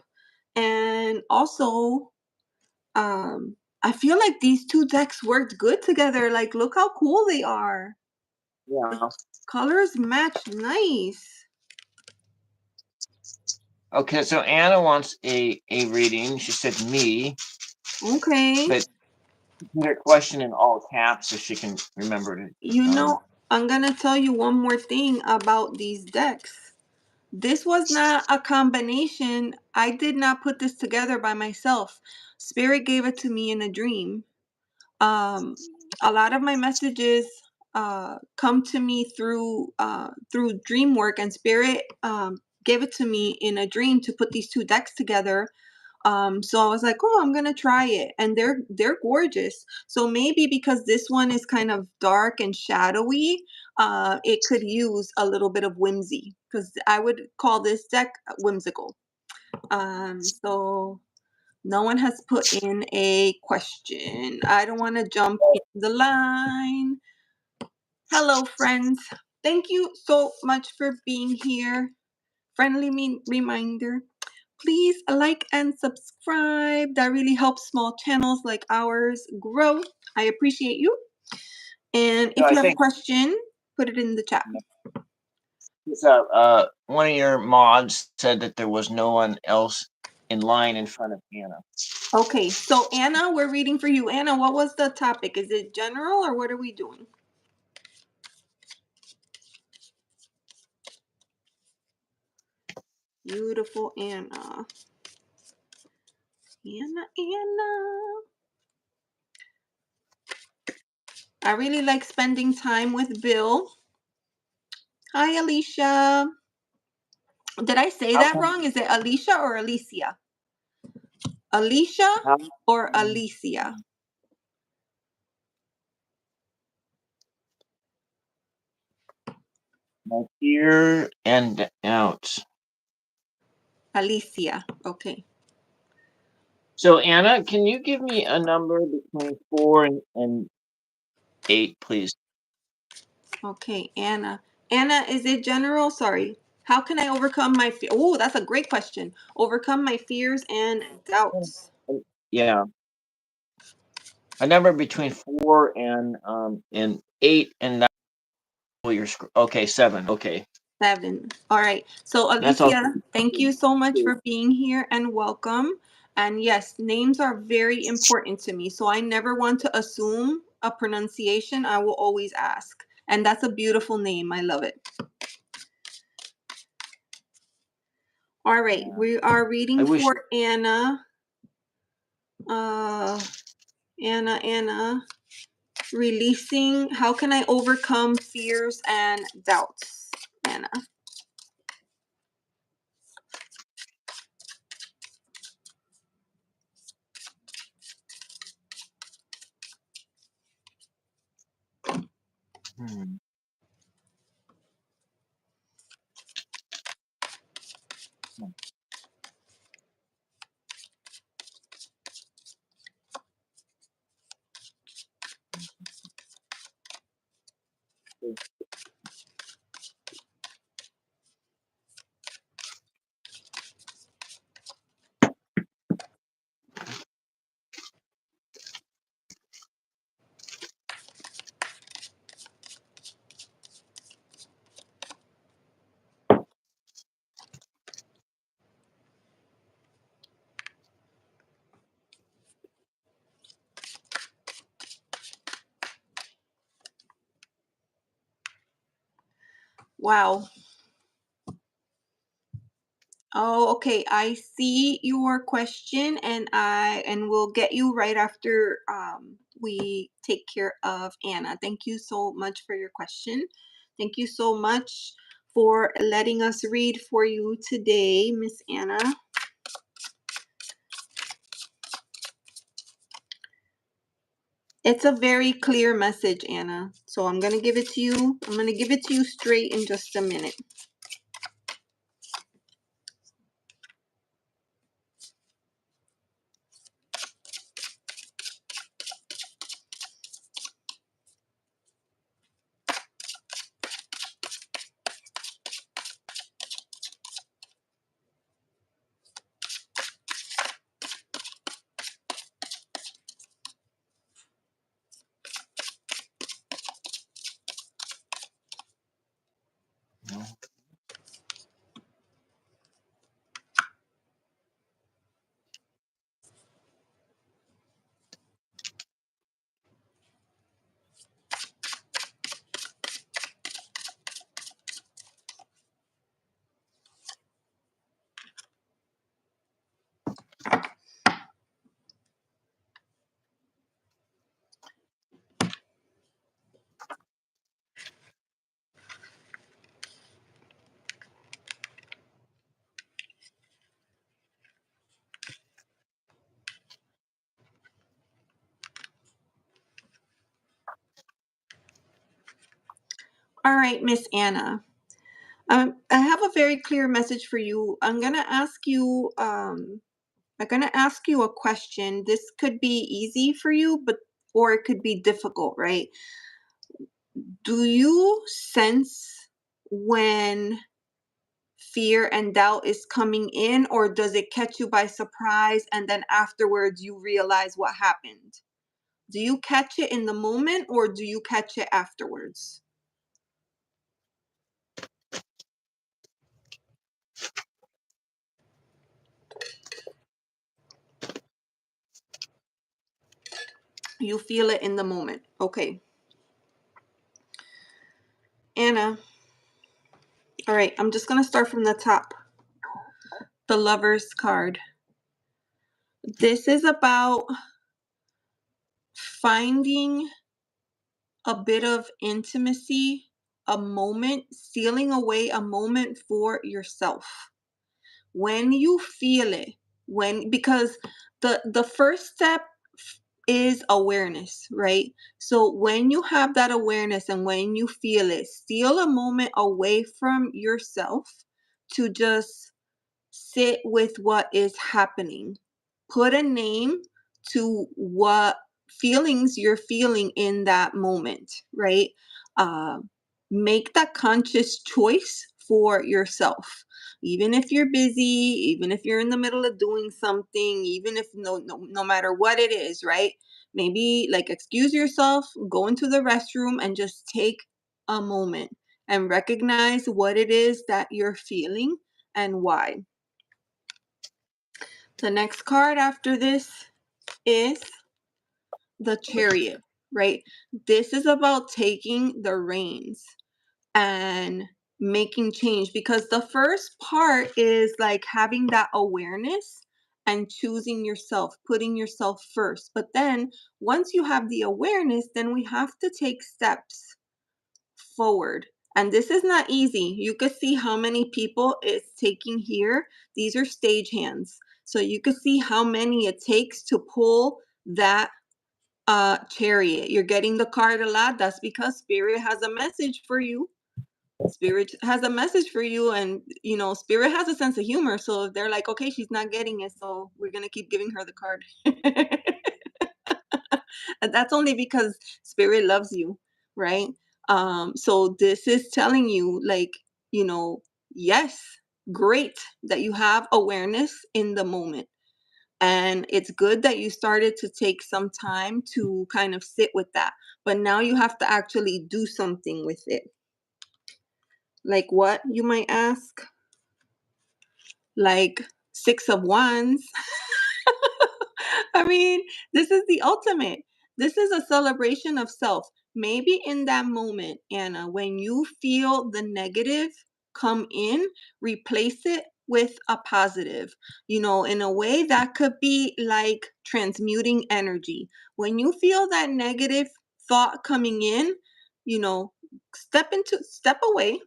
And also, I feel like these two decks worked good together. Like, look how cool they are. The yeah. colors match nice. Okay, so Anna wants a reading. She said me, Okay. but put her question in all caps so she can remember to. You know, I'm gonna tell you one more thing about these decks. This was not a combination. I did not put this together by myself. Spirit gave it to me in a dream. Um, a lot of my messages come to me through dream work, and Spirit gave it to me in a dream to put these two decks together. So I was like, oh, I'm gonna try it, and they're gorgeous. So maybe because this one is kind of dark and shadowy, it could use a little bit of whimsy because I would call this deck whimsical. So no one has put in a question. I don't want to jump in the line. Hello, friends. Thank you so much for being here. Friendly reminder, please like and subscribe. That really helps small channels like ours grow. I appreciate you. And So if I you have a think question, put it in the chat. one of your mods said that there was no one else in line in front of Anna. Okay, so Anna, we're reading for you. Anna, what was the topic? Is it general or what are we doing? Beautiful Anna. Anna, Anna. I really like spending time with Bill. Hi, Alicia. Did I say How that come? wrong? Is it Alicia or Alicia? Alicia How or come Alicia? my fear and doubts? Alicia. Okay. So Anna, can you give me a number between 4 and 8, please? Okay, Anna. Anna, is it general? Sorry. How can I overcome my fear? Oh, that's a great question. Overcome my fears and doubts. Yeah, a number between 4 and 8, and Well, okay, 7. Okay. 7. All right. So, That's all. Alicia, thank you so much for being here and welcome. And yes, names are very important to me. So, I never want to assume a pronunciation. I will always ask. And that's a beautiful name. I love it. All right. Yeah. We are I reading wish. for Anna. Uh, Anna. Releasing. How can I overcome fears and doubts? Anna. Hmm. Wow. Oh, okay. I see your question, and we'll get you right after we take care of Anna. Thank you so much for your question. Thank you so much for letting us read for you today, Miss Anna. It's a very clear message, Anna. So I'm going to give it to you. I'm going to give it to you straight in just a minute. No. All right, Miss Anna. I have a very clear message for you. I'm gonna ask you a question. This could be easy for you, but or it could be difficult, right? Do you sense when fear and doubt is coming in, or does it catch you by surprise and then afterwards you realize what happened? Do you catch it in the moment or do you catch it afterwards? You feel it in the moment. Okay. Anna, all right, I'm just going to start from the top. The Lover's card. This is about finding a bit of intimacy, a moment, sealing away a moment for yourself. When you feel it, because the first step is awareness, right? So when you have that awareness and when you feel it, steal a moment away from yourself to just sit with what is happening. Put a name to what feelings you're feeling in that moment, right? Uh, Make that conscious choice for yourself. Even if you're busy, even if you're in the middle of doing something, even if no matter what it is, right? Maybe like excuse yourself, go into the restroom and just take a moment and recognize what it is that you're feeling and why. The next card after this is the Chariot, right? This is about taking the reins and making change, because the first part is like having that awareness and choosing yourself, putting yourself first. But then once you have the awareness, then we have to take steps forward. And this is not easy. You could see how many people it's taking here. These are stage hands. So you could see how many it takes to pull that Chariot. You're getting the card a lot. That's because Spirit has a message for you. Spirit has a message for you, and Spirit has a sense of humor. So if they're like, okay, she's not getting it, so we're gonna keep giving her the card. And that's only because Spirit loves you, right? So this is telling you, like, you know, yes, great that you have awareness in the moment. And it's good that you started to take some time to kind of sit with that. But now you have to actually do something with it. Like what, you might ask? Like Six of Wands. I mean, this is the ultimate. This is a celebration of self. Maybe in that moment, Anna, when you feel the negative come in, replace it with a positive. In a way that could be like transmuting energy. When you feel that negative thought coming in, you know, step away,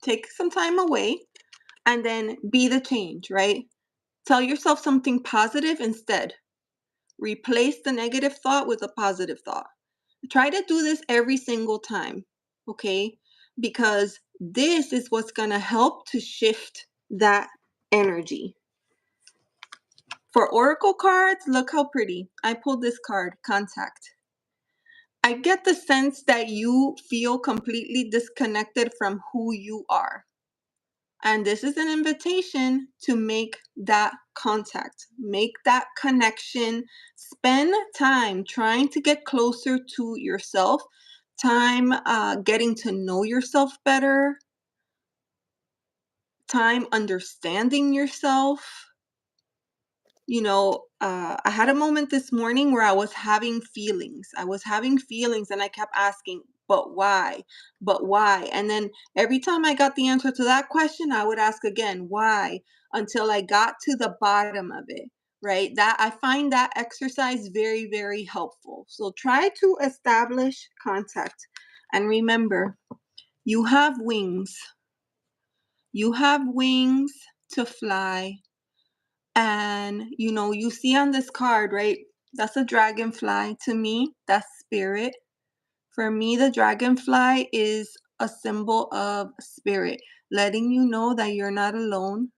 take some time away, and then be the change, right? Tell yourself something positive instead. Replace the negative thought with a positive thought. Try to do this every single time, okay? Because this is what's going to help to shift that energy. For oracle cards, look how pretty. I pulled this card, Contact. I get the sense that you feel completely disconnected from who you are. And this is an invitation to make that contact, make that connection, spend time trying to get closer to yourself, time getting to know yourself better, time understanding yourself. I had a moment this morning where I was having feelings. And I kept asking, but why? But why? And then every time I got the answer to that question, I would ask again, why? Until I got to the bottom of it, right? That I find that exercise very, very helpful. So try to establish contact. And remember, you have wings. You have wings to fly. And you see on this card, right? That's a dragonfly. To me, that's spirit. For me, the dragonfly is a symbol of spirit, letting you know that you're not alone.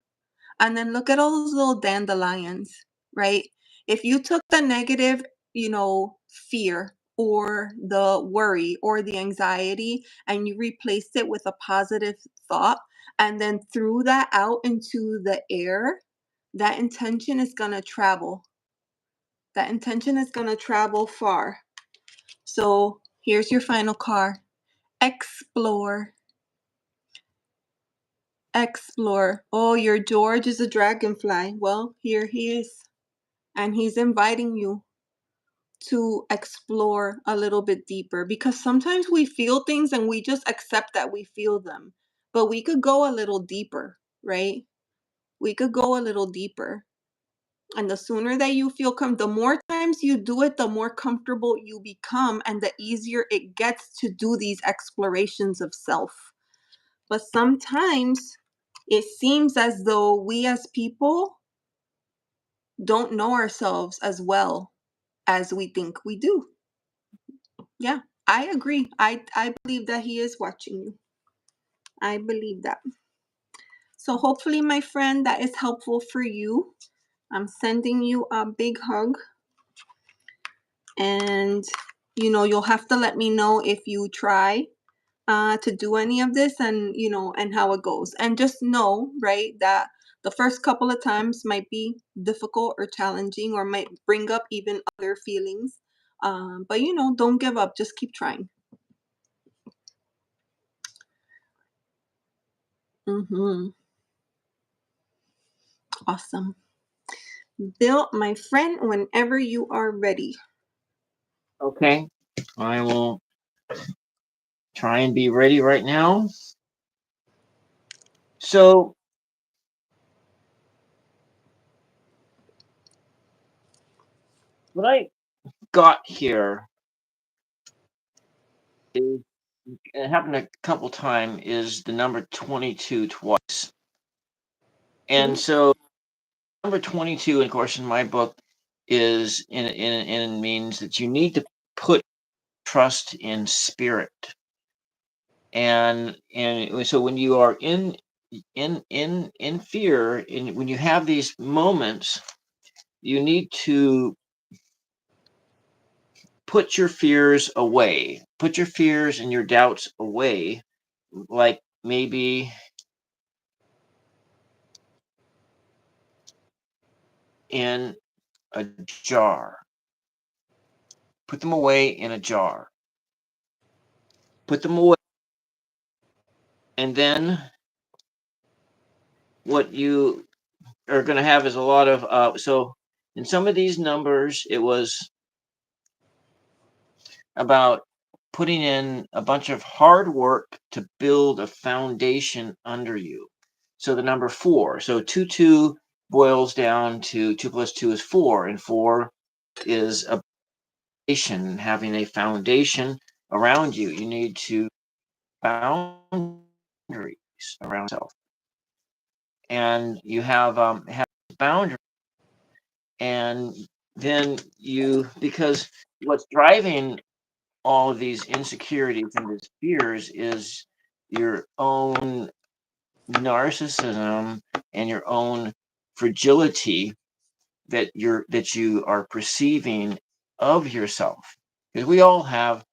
And then look at all those little dandelions, right? If you took the negative, fear or the worry or the anxiety, and you replaced it with a positive thought, and then threw that out into the air, that intention is going to travel. That intention is going to travel far. So here's your final card. Explore. Explore. Oh, your George is a dragonfly. Well, here he is. And he's inviting you to explore a little bit deeper, because sometimes we feel things and we just accept that we feel them. But we could go a little deeper, right? We could go a little deeper. And the sooner that you feel the more times you do it, the more comfortable you become, and the easier it gets to do these explorations of self. But sometimes it seems as though we as people don't know ourselves as well as we think we do. Yeah, I agree. I believe that he is watching you. I believe that. So hopefully, my friend, that is helpful for you. I'm sending you a big hug. And you'll have to let me know if you try to do any of this, and how it goes. And just know, right, that the first couple of times might be difficult or challenging, or might bring up even other feelings. But don't give up. Just keep trying. Mm-hmm. Awesome. Bill, my friend, whenever you are ready. Okay. I will try and be ready right now. So, what I got here is, it happened a couple times, is the number 22 twice. And Mhm. so, number 22, of course, in my book, is in means that you need to put trust in spirit. And so when you are in fear, and when you have these moments, you need to put your fears away. Put your fears and your doubts away, like maybe in a jar. Put them away in a jar. Put them away. And then what you are going to have is a lot of, so in some of these numbers, it was about putting in a bunch of hard work to build a foundation under you. So the number four. So 2 boils down to 2 plus 2 is 4, and 4 is a foundation, having a foundation around you. You need to boundaries around yourself, and you have boundaries, and then you, because what's driving all of these insecurities and these fears is your own narcissism and your own fragility that you are perceiving of yourself, because we all have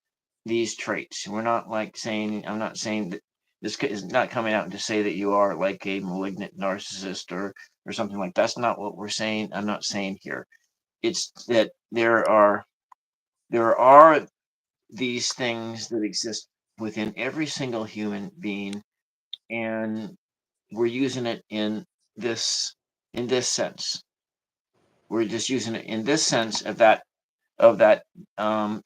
these traits. We're not like saying, I'm not saying that is not coming out to say that you are like a malignant narcissist or something like that's not what we're saying. I'm not saying here. It's that there are these things that exist within every single human being, and we're using it in this sense. We're just using it in this sense of that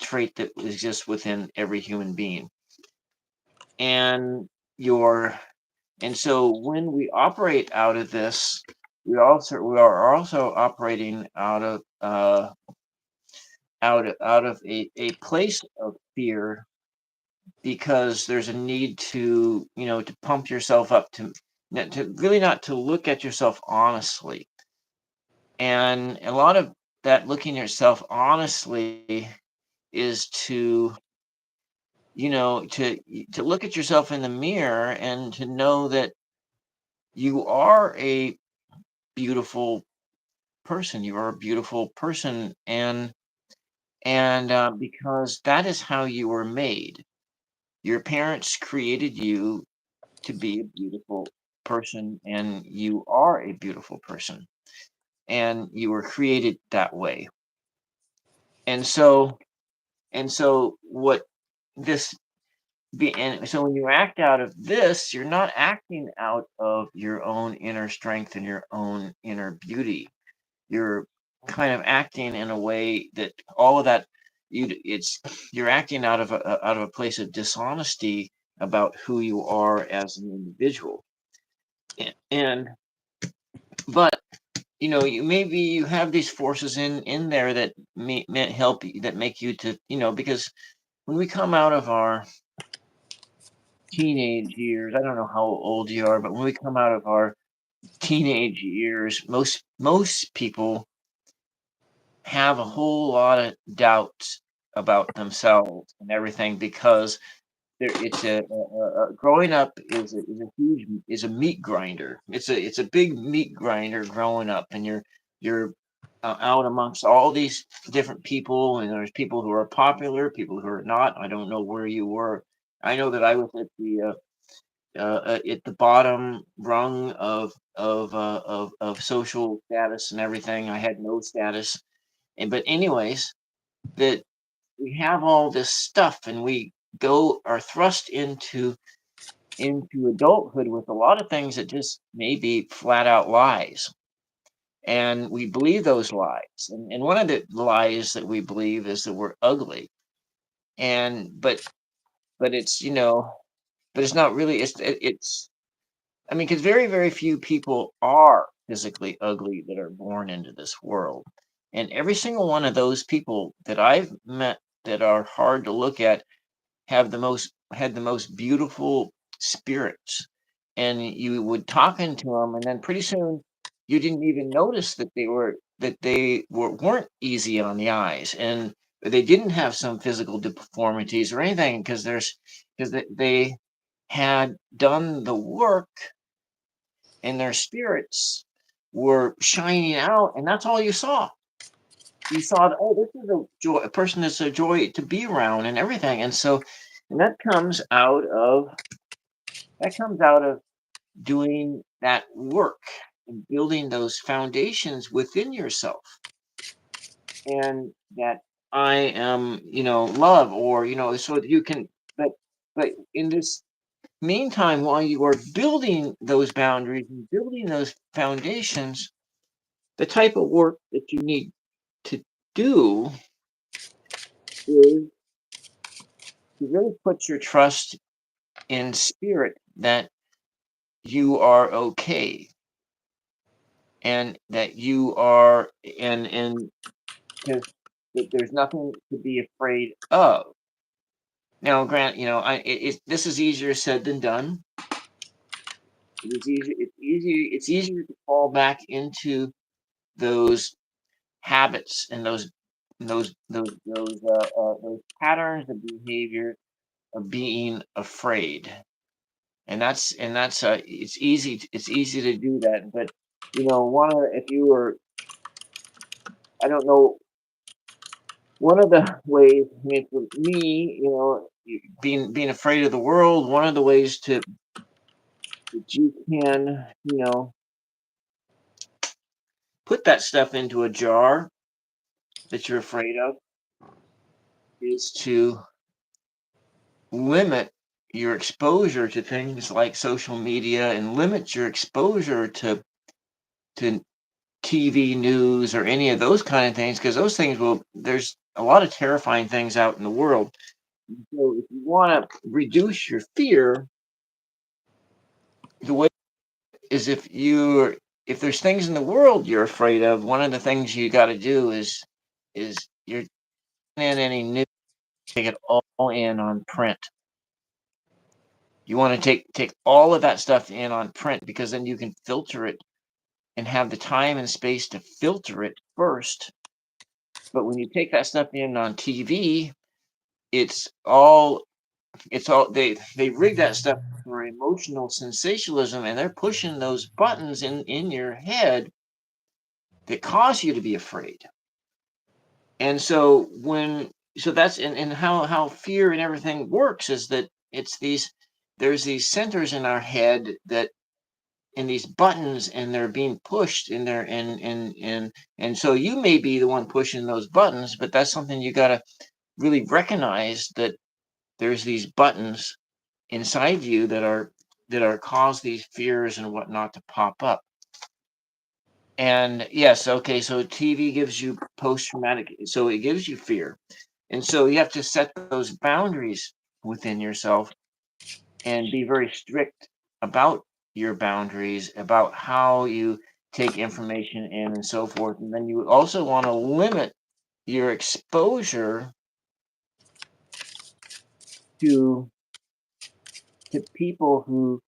trait that exists within every human being. And your and so when we operate out of this, we are also operating out of a place of fear, because there's a need to, to pump yourself up, to really not to look at yourself honestly. And a lot of that looking at yourself honestly is to, to look at yourself in the mirror and to know that you are a beautiful person. You are a beautiful person, and because that is how you were made. Your parents created you to be a beautiful person, and you are a beautiful person, and you were created that way. And so what this and so when you act out of this, you're not acting out of your own inner strength and your own inner beauty. You're kind of acting in a way that all of that, you're acting out of a place of dishonesty about who you are as an individual. And but maybe you have these forces in there that may help you, that make you to, because when we come out of our teenage years, I don't know how old you are, but when we come out of our teenage years, most people have a whole lot of doubts about themselves and everything, because it's growing up is a meat grinder. It's a big meat grinder growing up, and you're out amongst all these different people, and there's people who are popular, people who are not. I don't know where you were. I know that I was at the bottom rung of social status and everything. I had no status, and but anyways, that we have all this stuff, and we are thrust into into adulthood with a lot of things that just may be flat out lies. And we believe those lies. And one of the lies that we believe is that we're ugly. And but it's, but it's not really, it's I mean, because very few people are physically ugly that are born into this world. And every single one of those people that I've met that are hard to look at had the most beautiful spirits. And you would talking to them, and then pretty soon you didn't even notice that they weren't easy on the eyes, and they didn't have some physical deformities or anything, because they had done the work, and their spirits were shining out, and that's all you saw. You saw that, oh, this is a person that's a joy to be around and everything. And so, and that comes out of doing that work and building those foundations within yourself, and that I am, love, or, so that you can, but in this meantime, while you are building those boundaries and building those foundations, the type of work that you need to do is to really put your trust in spirit that you are okay, and that you are, and because there's nothing to be afraid of. Now, grant, this is easier said than done. It's easier to fall back into those habits and those patterns of behavior of being afraid. And that's it's easy to do that. But one of if you were I don't know, one of the ways, I mean, for me, being afraid of the world, one of the ways to that you can, put that stuff into a jar that you're afraid of, is to limit your exposure to things like social media, and limit your exposure to TV news or any of those kind of things, because those things there's a lot of terrifying things out in the world. So if you want to reduce your fear, the way is, if there's things in the world you're afraid of, one of the things you got to do is you're in any news, take it all in on print. You want to take all of that stuff in on print, because then you can filter it and have the time and space to filter it first. But when you take that stuff in on TV, it's all they rig that stuff for emotional sensationalism, and they're pushing those buttons in your head that cause you to be afraid. And so that's, and how fear and everything works is that there's these centers in our head that, and these buttons, and they're being pushed in there, and so you may be the one pushing those buttons, but that's something you got to really recognize, that there's these buttons inside you that are cause these fears and whatnot to pop up. And yes, okay, so TV gives you post traumatic, so it gives you fear. And so you have to set those boundaries within yourself, and be very strict about your boundaries, about how you take information in and so forth. And then you also want to limit your exposure to people who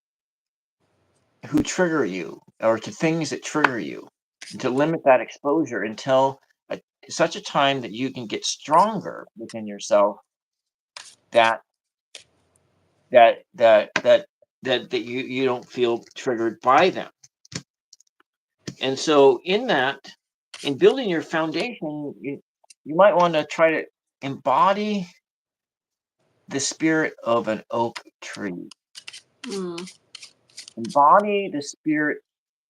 trigger you, or to things that trigger you, and to limit that exposure until a, such a time that you can get stronger within yourself, that that you don't feel triggered by them. And so in building your foundation, you might want to try to embody the spirit of an oak tree. Mm. Embody the spirit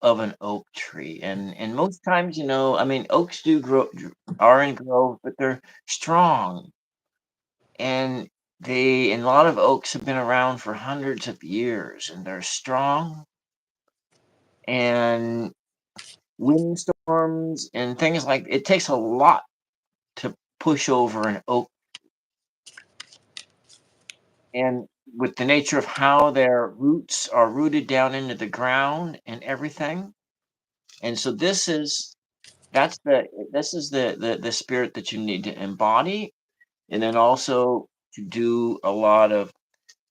of an oak tree. And most times, I mean, oaks do grow, are and grow, but they're strong, and they and a lot of oaks have been around for hundreds of years, and they're strong. And windstorms and things like it takes a lot to push over an oak, and with the nature of how their roots are rooted down into the ground and everything. And so this is the spirit that you need to embody, and then also to do a lot of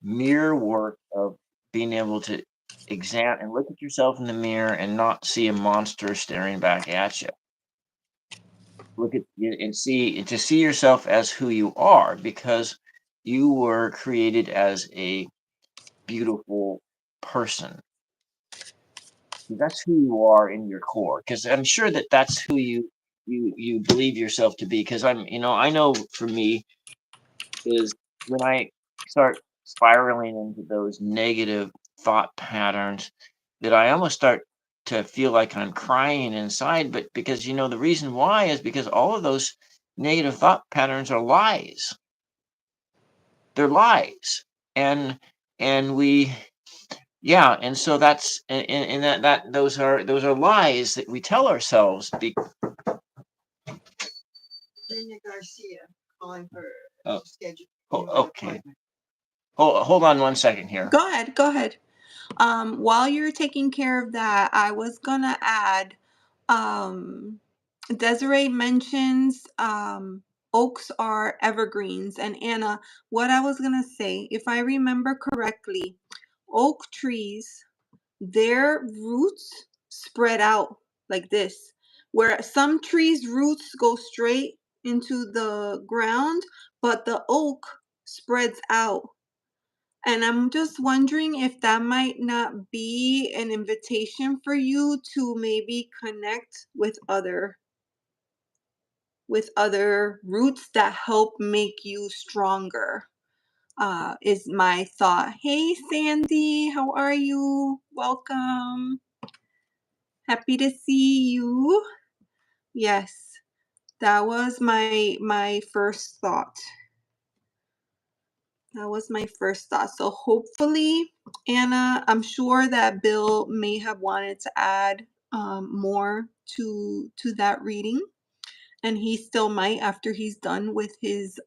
mirror work of being able to examine and look at yourself in the mirror and not see a monster staring back at you. Look at you and see and to see yourself as who you are, because you were created as a beautiful person. That's who you are in your core, because I'm sure that that's who you believe yourself to be. Because I know for me is when I start spiraling into those negative thought patterns, that I almost start to feel like I'm crying inside. But because the reason why is because all of those negative thought patterns are lies. They're lies, and we yeah, and so that's and that those are lies that we tell ourselves. Oh, okay. Hold on one second here. Go ahead, go ahead. While you're taking care of that, I was gonna add, um, Desiree mentions oaks are evergreens, and Anna, what I was gonna say, if I remember correctly, oak trees, their roots spread out like this, where some trees' roots go straight into the ground, but the oak spreads out. And I'm just wondering if that might not be an invitation for you to maybe connect with other roots that help make you stronger. Is my thought. Hey Sandy, how are you? Welcome. Happy to see you. Yes, that was my first thought. That was my first thought. So hopefully, Anna, I'm sure that Bill may have wanted to add more to that reading, and he still might after he's done with his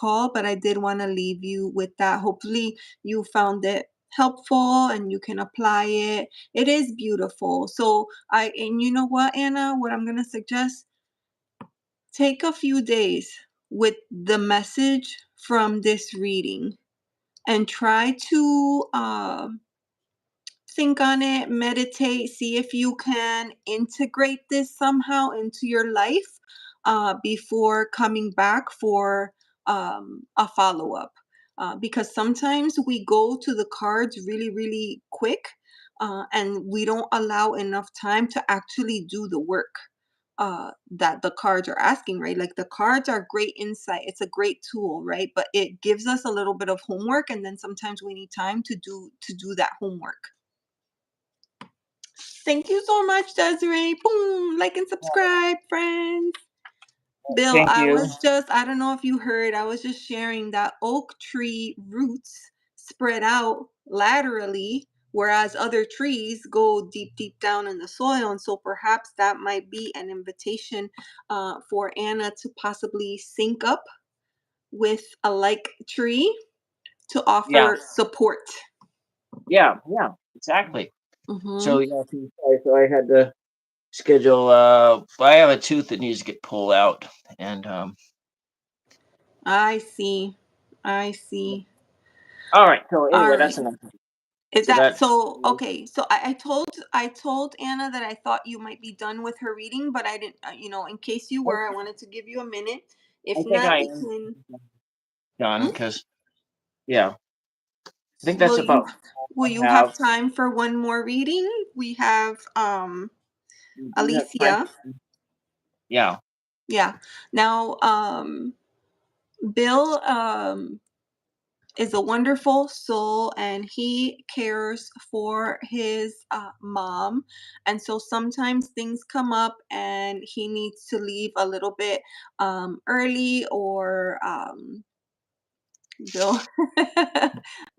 call. But I did want to leave you with that. Hopefully, you found it helpful and you can apply it. It is beautiful. So and you know what, Anna, what I'm gonna suggest, take a few days with the message from this reading and try to think on it, meditate, see if you can integrate this somehow into your life before coming back for a follow up. Because sometimes we go to the cards really, really quick and we don't allow enough time to actually do the work that the cards are asking, right? Like the cards are great insight. It's a great tool, right? But it gives us a little bit of homework, and then sometimes we need time to do that homework. Thank you so much, Desiree. Boom, like and subscribe, friends. Bill, Thank you. I don't know if you heard, I was just sharing that oak tree roots spread out laterally, whereas other trees go deep, deep down in the soil. And so perhaps that might be an invitation for Anna to possibly sync up with a like tree to Yeah, offer support. yeah, exactly. Mm-hmm. So so I had to schedule. I have a tooth that needs to get pulled out, and I see. I see. all right. So All anyway, right. that's enough. Is So that that's so? Okay, so I told Anna that I thought you might be done with her reading, but I didn't. In case you were, I wanted to give you a minute. I If think not, I we am can. done Hmm? because yeah, I think Will that's you about will all you I have have. time for one more reading? We have We do have time. Alicia. Yeah, Yeah. Now Bill is a wonderful soul and he cares for his mom. And so sometimes things come up and he needs to leave a little bit early or Bill.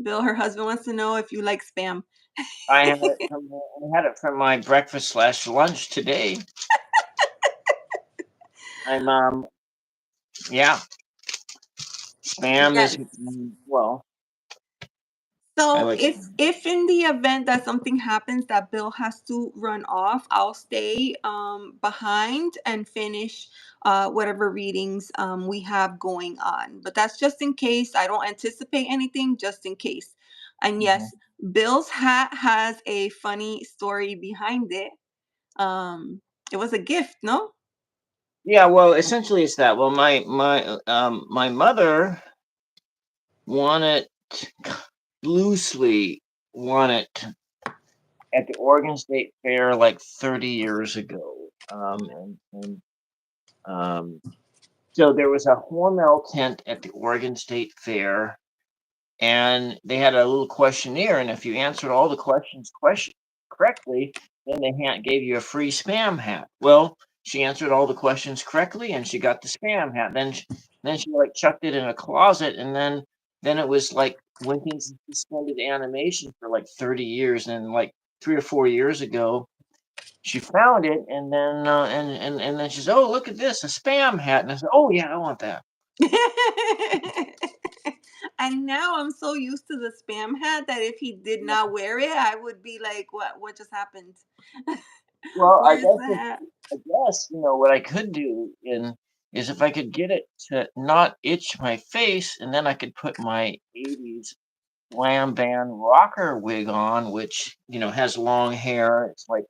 Bill, her husband wants to know if you like spam. I had it from my breakfast slash lunch today. I'm yeah, spam is Yes. well. I So like if in the event that something happens that Bill has to run off, I'll stay behind and finish whatever readings we have going on. But that's just in case. I don't anticipate anything, just in case. And Mhm. yes, Bill's hat has a funny story behind it. It was a gift, no? Yeah, well, essentially it's that. Well, my mother wanted loosely wanted at the Oregon State Fair like 30 years ago. And um, so there was a Hormel tent at the Oregon State Fair, and they had a little questionnaire, and if you answered all the question correctly, then they gave you a free spam hat. Well, she answered all the questions correctly, and she got the spam hat. Then she like chucked it in a closet, and then it was like went into suspended animation for like 30 years, and like 3 or 4 years ago. She found it, and then and then she's, oh, look at this, a spam hat, and I said, oh yeah, I want that. And now I'm so used to the spam hat that if he did not wear it, I would be like, what just happened? Well, Where's the hat? I guess, what I could do is if I could get it to not itch my face, and then I could put my 80s glam band rocker wig on, which, has long hair. It's like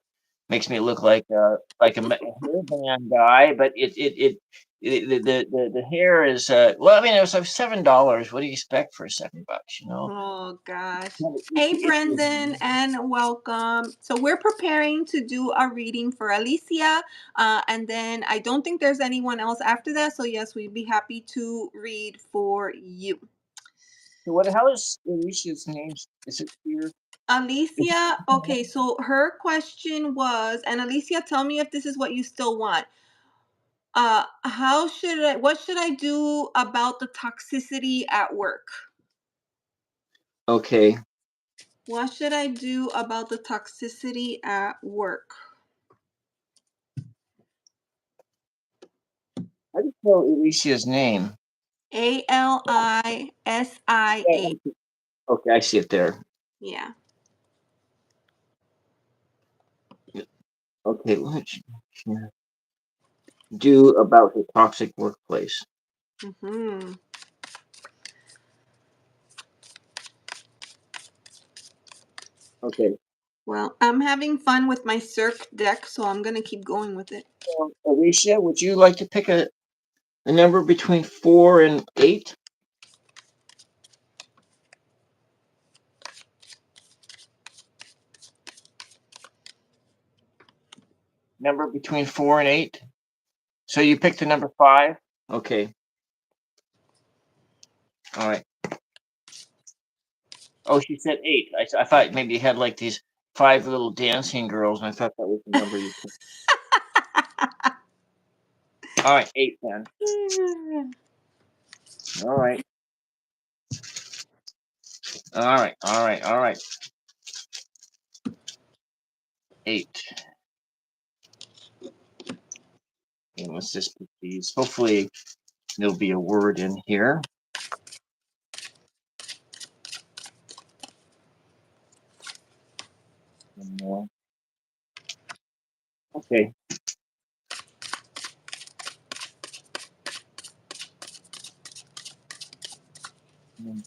makes me look like a hairband guy, but the hair is well, I mean, it was like $7. What do you expect for $7? Oh gosh. Kinda Hey itchy. Brendan and welcome. So we're preparing to do a reading for Alicia. And then I don't think there's anyone else after that. So yes, we'd be happy to read for you. So what? How is Alicia's name? Is it here? Is Alicia, it- okay, so her question was, and Alicia, tell me if this is what you still want. What should I do about the toxicity at work? Okay. What should I do about the toxicity at work? How do you spell Alicia's name? Alisia. Yeah, okay, I see it there. Yeah. Okay, what should she do about the toxic workplace? Hmm. Okay. Well, I'm having fun with my Cirque deck, so I'm gonna keep going with it. Alicia, would you like to pick a number between 4 and 8? Number between 4 and 8. So you picked the number 5. Okay. All right. Oh, she said 8. I thought maybe you had like these 5 little dancing girls, and I thought that was the number you picked. All right, 8 then. All right. All right. All right. All right. 8. And let's just put these. Hopefully, there'll be a word in here. One more. Okay. Mm,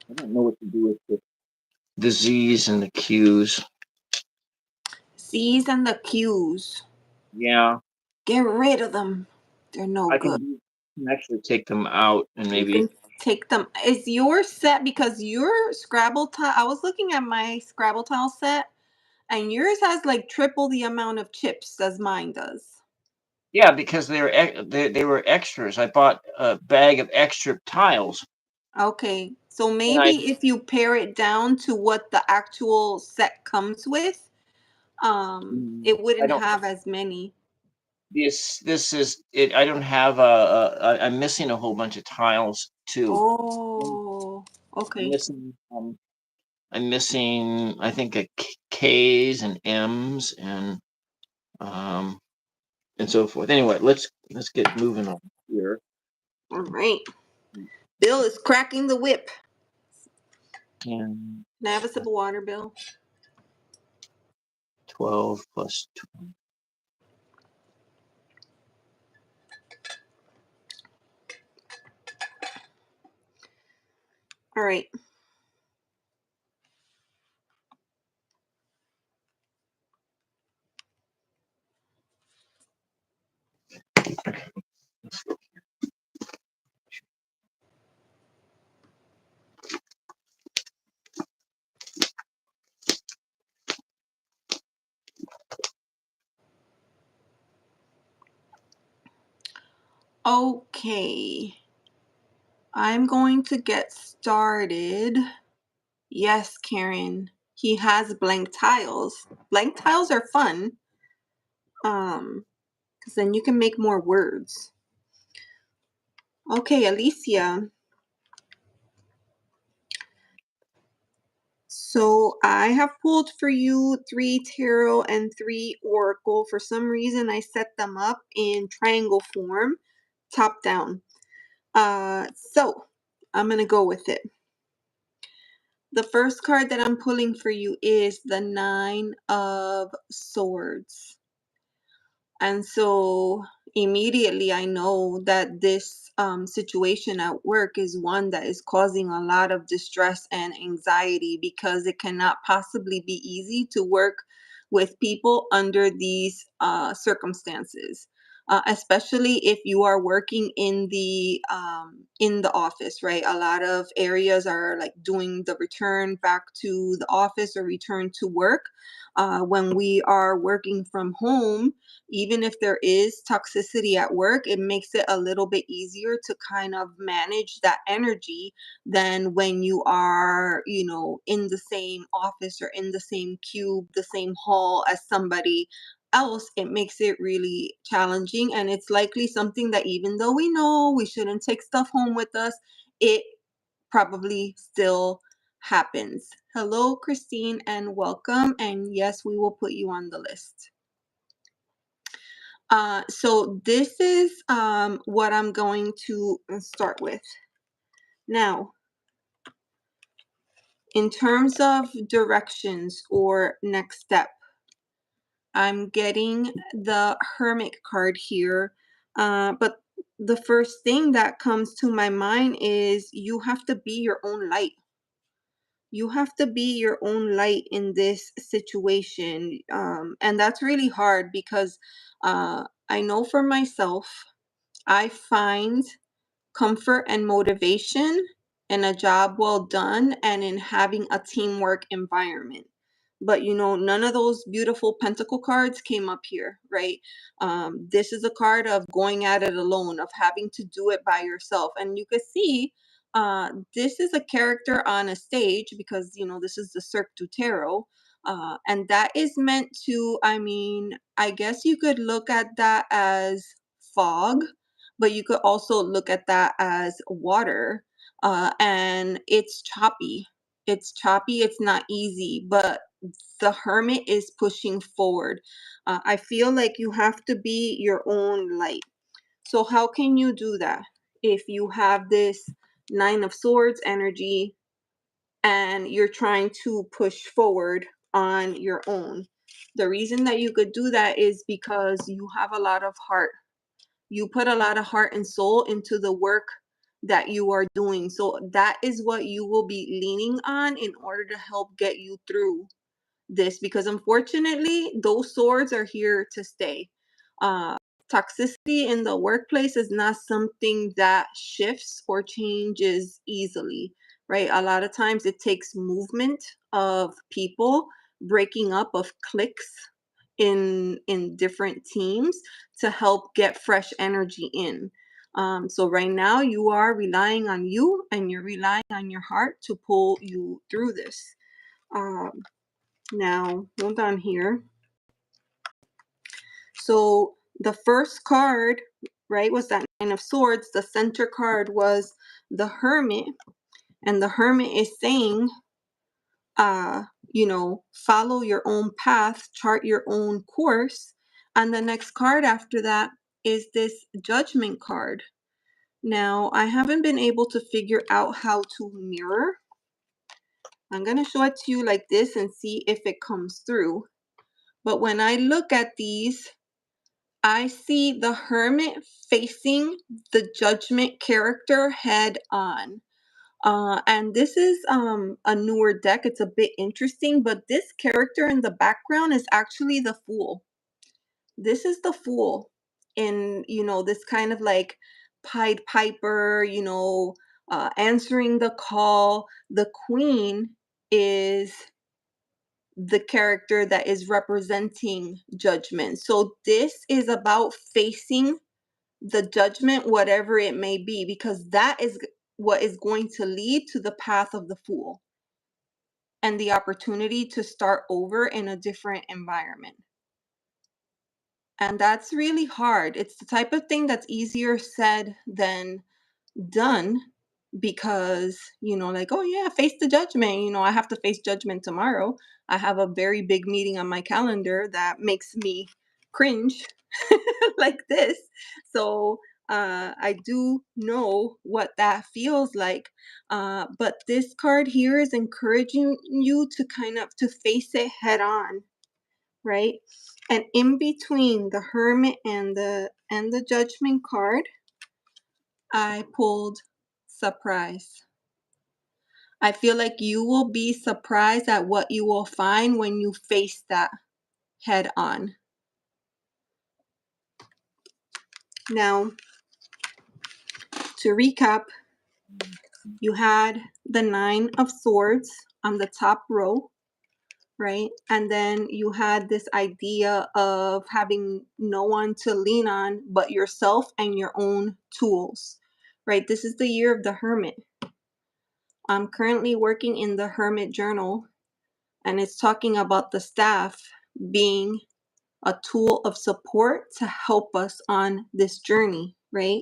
I don't know what to do with the Z's and the Q's. C's and the Q's. Yeah, Get rid of them. They're no I good. can actually take them out and You maybe. can take them. Is your set because your Scrabble tile? I was looking at my Scrabble tile set, and yours has like triple the amount of chips as mine does. Yeah, because they were extras. I bought a bag of extra tiles, Okay, so and I maybe if you pare it down to what the actual set comes with, mm, it I wouldn't don't. have as many. this is it. I don't have I'm missing a whole bunch of tiles too. I'm Oh, okay. missing I'm missing I think a K's and M's um and so forth. Anyway, let's get moving on here. All right. Bill is cracking the whip. 10, Can I have a sip of water, Bill? 12 plus 2. All right. Okay. I'm going to get started. Yes, Karen. He has blank tiles. Blank tiles are fun. Because then you can make more words. Okay, Alysia. So I have pulled for you 3 tarot and 3 oracle. For some reason, I set them up in triangle form, top down. So I'm going to go with it. The first card that I'm pulling for you is the 9 of Swords. And so immediately I know that this situation at work is one that is causing a lot of distress and anxiety, because it cannot possibly be easy to work with people under these circumstances. Especially if you are working in the office, right? A lot of areas are like doing the return back to the office or return to work. When we are working from home, even if there is toxicity at work, it makes it a little bit easier to kind of manage that energy than when you are, in the same office or in the same cube, the same hall as somebody else. It makes it really challenging. And it's likely something that, even though we know we shouldn't take stuff home with us, it probably still happens. Hello, Christine, and welcome. And yes, we will put you on the list. So this is what I'm going to start with. Now, in terms of directions or next step, I'm getting the Hermit card here. But the first thing that comes to my mind is you have to be your own light. You have to be your own light in this situation. And that's really hard because I know for myself, I find comfort and motivation in a job well done and in having a teamwork environment. But none of those beautiful pentacle cards came up here, right? This is a card of going at it alone, of having to do it by yourself. And you could see this is a character on a stage, because this is the Cirque du Tarot. And that is meant to, I guess you could look at that as fog, but you could also look at that as water. And it's choppy. It's choppy. It's not easy, but the Hermit is pushing forward. I feel like you have to be your own light. So how can you do that if you have this Nine of Swords energy and you're trying to push forward on your own? The reason that you could do that is because you have a lot of heart. You put a lot of heart and soul into the work that you are doing. So that is what you will be leaning on in order to help get you through this, because unfortunately those swords are here to stay. uh, Toxicity in the workplace is not something that shifts or changes easily, right? A lot of times it takes movement of people, breaking up of cliques in different teams to help get fresh energy in. So right now you are relying on you, and you're relying on your heart to pull you through this. Now, hold on here. So The first card, right, was that Nine of Swords. The center card was the Hermit, and the Hermit is saying, follow your own path, chart your own course. And the next card after that is this Judgment card. Now, I haven't been able to figure out how to mirror. I'm going to show it to you like this and see if it comes through. But when I look at these, I see the Hermit facing the Judgment character head on. And this is a newer deck. It's a bit interesting, but this character in the background is actually the Fool. This is the Fool in, this kind of like Pied Piper, answering the call. The Queen is the character that is representing Judgment. So this is about facing the judgment, whatever it may be, because that is what is going to lead to the path of the Fool and the opportunity to start over in a different environment. And that's really hard. It's the type of thing that's easier said than done, because like, oh yeah, face the judgment. I have to face judgment tomorrow. I have a very big meeting on my calendar that makes me cringe like this. So I do know what that feels like. But this card here is encouraging you to kind of to face it head on, right? And in between the Hermit and the Judgment card, I pulled Surprise. I feel like you will be surprised at what you will find when you face that head on. Now, to recap, you had the Nine of Swords on the top row, right? And then you had this idea of having no one to lean on but yourself and your own tools, right? This is the year of the Hermit. I'm currently working in the Hermit journal, and it's talking about the staff being a tool of support to help us on this journey, right?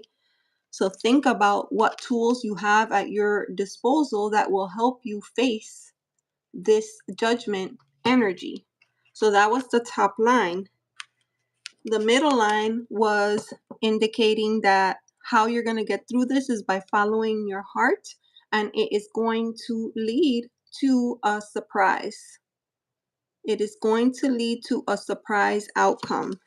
So think about what tools you have at your disposal that will help you face this judgment energy. So that was the top line. The middle line was indicating that how you're going to get through this is by following your heart, and it is going to lead to a surprise. It is going to lead to a surprise outcome.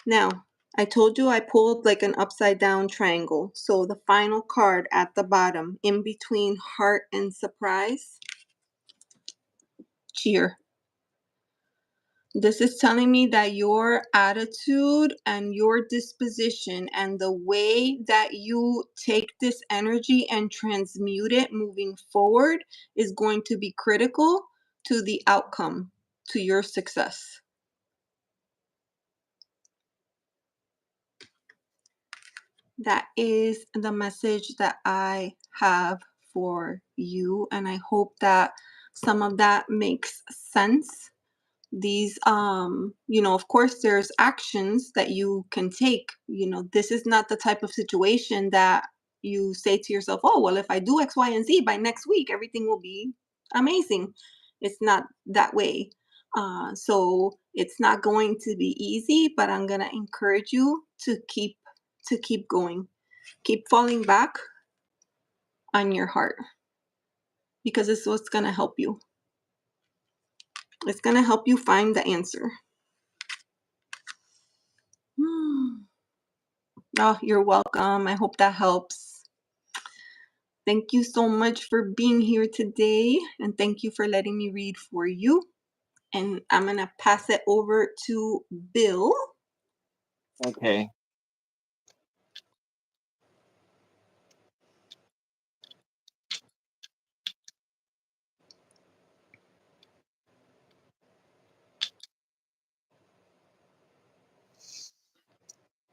Now, I told you I pulled like an upside down triangle. So the final card at the bottom, in between heart and surprise, cheer. This is telling me that your attitude and your disposition and the way that you take this energy and transmute it moving forward is going to be critical to the outcome, to your success. That is the message that I have for you, and I hope that some of that makes sense. These of course there's actions that you can take. This is not the type of situation that you say to yourself, oh well, if I do X, Y, and Z by next week everything will be amazing. It's not that way. So it's not going to be easy, but I'm going to encourage you to keep going. Keep falling back on your heart, because it's what's going to help you. It's going to help you find the answer. Oh, you're welcome. I hope that helps. Thank you so much for being here today, and thank you for letting me read for you. And I'm going to pass it over to Bill. Okay.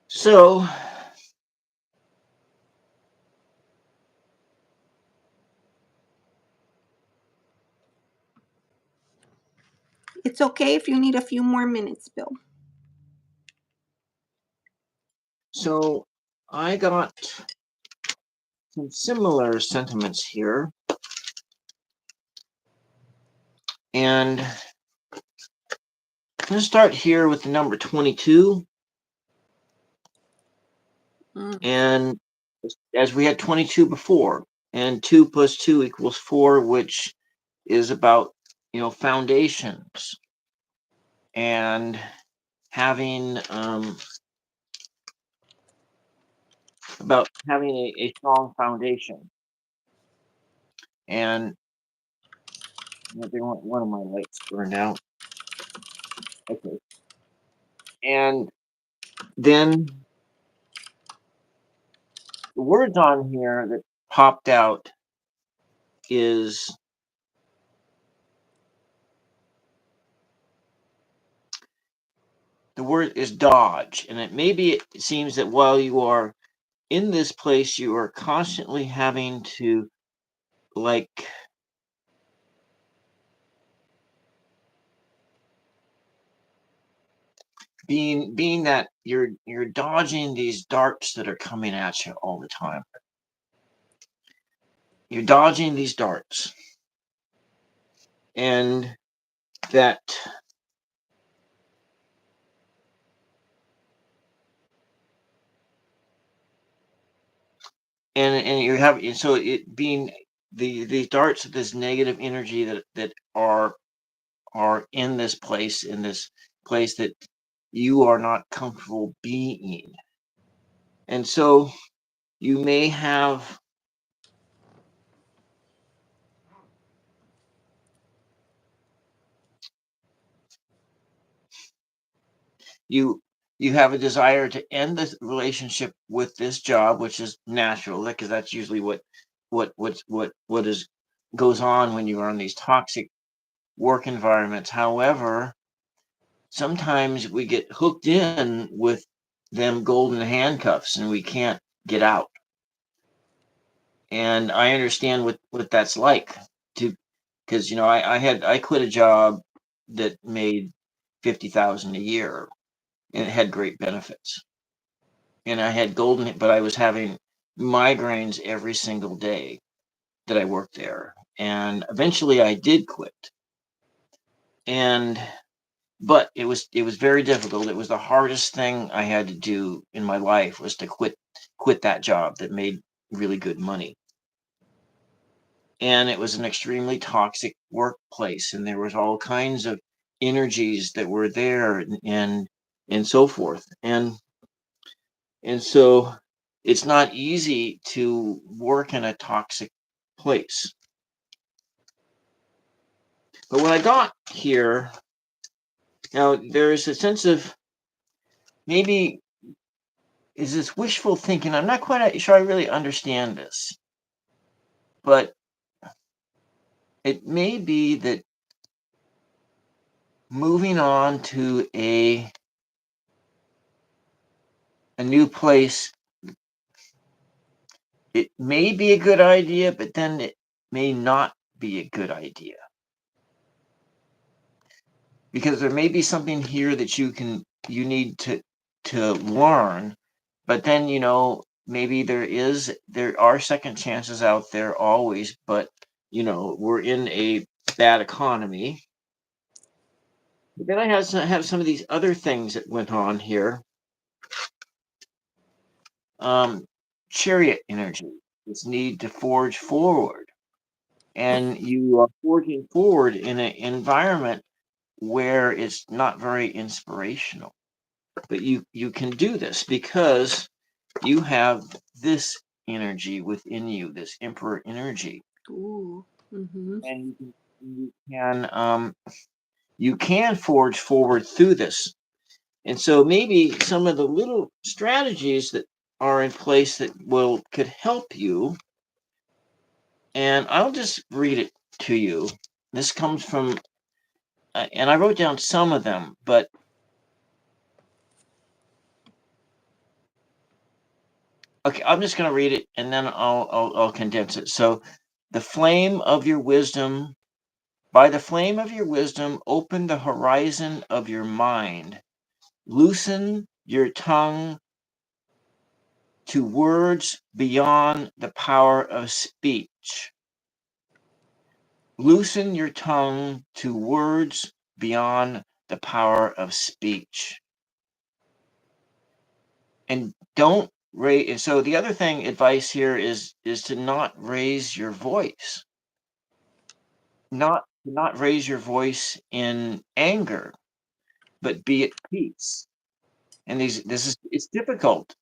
So, It's okay if you need a few more minutes, Bill. So I got some similar sentiments here. And I'm going to start here with the number 22. Mm. And as we had 22 before, and 2 plus 2 equals 4, which is about, foundations and having, about having a strong foundation. And they want one of my lights burned out. Okay. And then the words on here that popped out is the word is dodge. And it seems that while you are in this place, you are constantly having to, like, being that you're dodging these darts that are coming at you all the time. You're dodging these darts, and that and you have and so it being these darts of this negative energy that are in this place that you are not comfortable being. And so you may have you you have a desire to end this relationship with this job, which is natural, because that's usually what is goes on when you are in these toxic work environments. However, sometimes we get hooked in with them golden handcuffs and we can't get out. And I understand what that's like, to because I quit a job that made 50,000 a year, and it had great benefits, and I had golden, but I was having migraines every single day that I worked there. And eventually I did quit. And but it was very difficult. It was the hardest thing I had to do in my life, was to quit that job that made really good money. And it was an extremely toxic workplace, and there was all kinds of energies that were there, and so forth. And so it's not easy to work in a toxic place. But what I got here now, there's a sense of, maybe, is this wishful thinking? I'm not quite sure I really understand this, but it may be that moving on to a new place, it may be a good idea, but then it may not be a good idea, because there may be something here that you need to learn. But then, maybe there are second chances out there always, but we're in a bad economy. But then I have some of these other things that went on here. um Chariot energy, this need to forge forward, and you are forging forward in an environment where it's not very inspirational. But you can do this because you have this energy within you, this emperor energy. Ooh. Mhm. And you can forge forward through this. And so maybe some of the little strategies that are in place that could help you, and I'll just read it to you. This comes from, and I wrote down some of them, but okay, I'm just going to read it, and then I'll condense it. So, the flame of your wisdom, by the flame of your wisdom, open the horizon of your mind, loosen your tongue to words beyond the power of speech. Loosen your tongue to words beyond the power of speech. And don't raise. So the other thing, advice here is to not raise your voice. Not raise your voice in anger, but be at peace. And this is it's difficult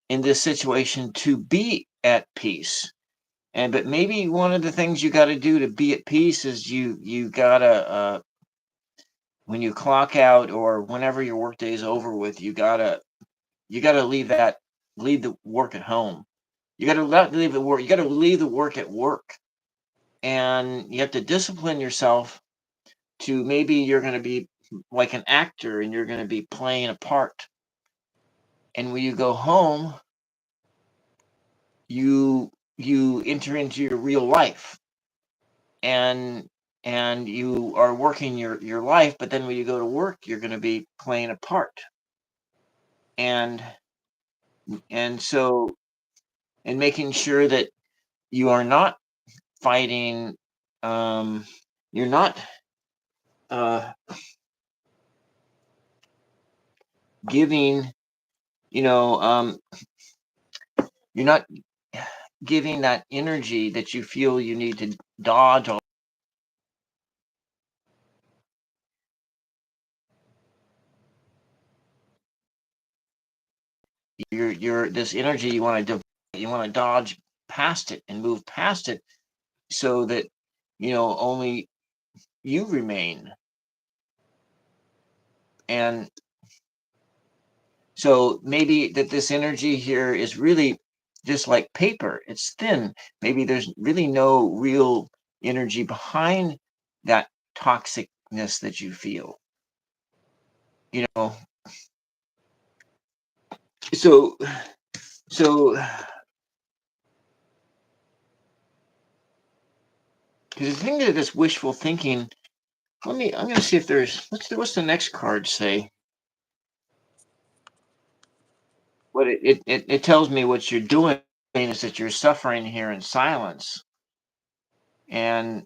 in this situation to be at peace. And but maybe one of the things you got to do to be at peace is you gotta when you clock out or whenever your workday is over with, you gotta leave the work at home. You gotta not leave the work. You gotta leave the work at work, and you have to discipline yourself to maybe you're going to be like an actor and you're going to be playing a part. And when you go home, you enter into your real life and you are working your life, but then when you go to work, you're going to be playing a part. And so and making sure that you are not fighting you're not uh giving you know you're not giving that energy that you feel you need to dodge all. Your this energy you want to dodge past it and move past it so that only you remain. And so maybe that this energy here is really just like paper. It's thin. Maybe there's really no real energy behind that toxicness that you feel. You know. So so because the thing that this wishful thinking. I'm gonna see if there's what's the next card say? What it tells me what you're doing is that you're suffering here in silence. And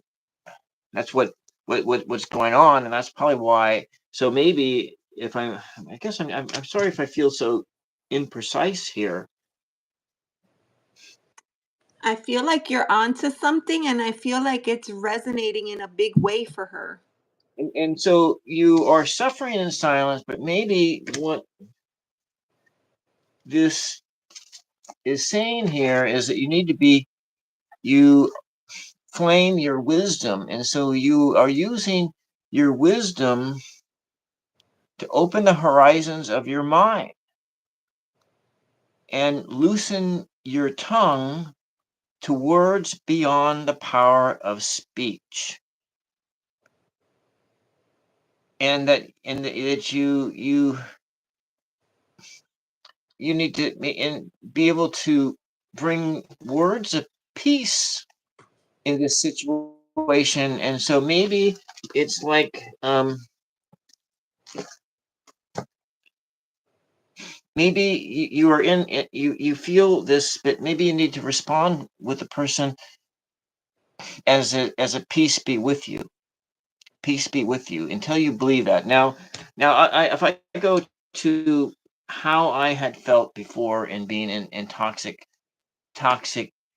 that's what's going on, and that's probably why. So maybe if I guess I'm sorry if I feel so imprecise here. I feel like you're onto something, and I feel like it's resonating in a big way for her. And so you are suffering in silence, but maybe what this is saying here is that you flame your wisdom, and so you are using your wisdom to open the horizons of your mind and loosen your tongue to words beyond the power of speech. And that you need to be able to bring words of peace in this situation. And so maybe it's like maybe you are in it, you feel this, but maybe you need to respond with the person as a peace be with you. Peace be with you until you believe that. Now, if I go to how I had felt before in being in toxic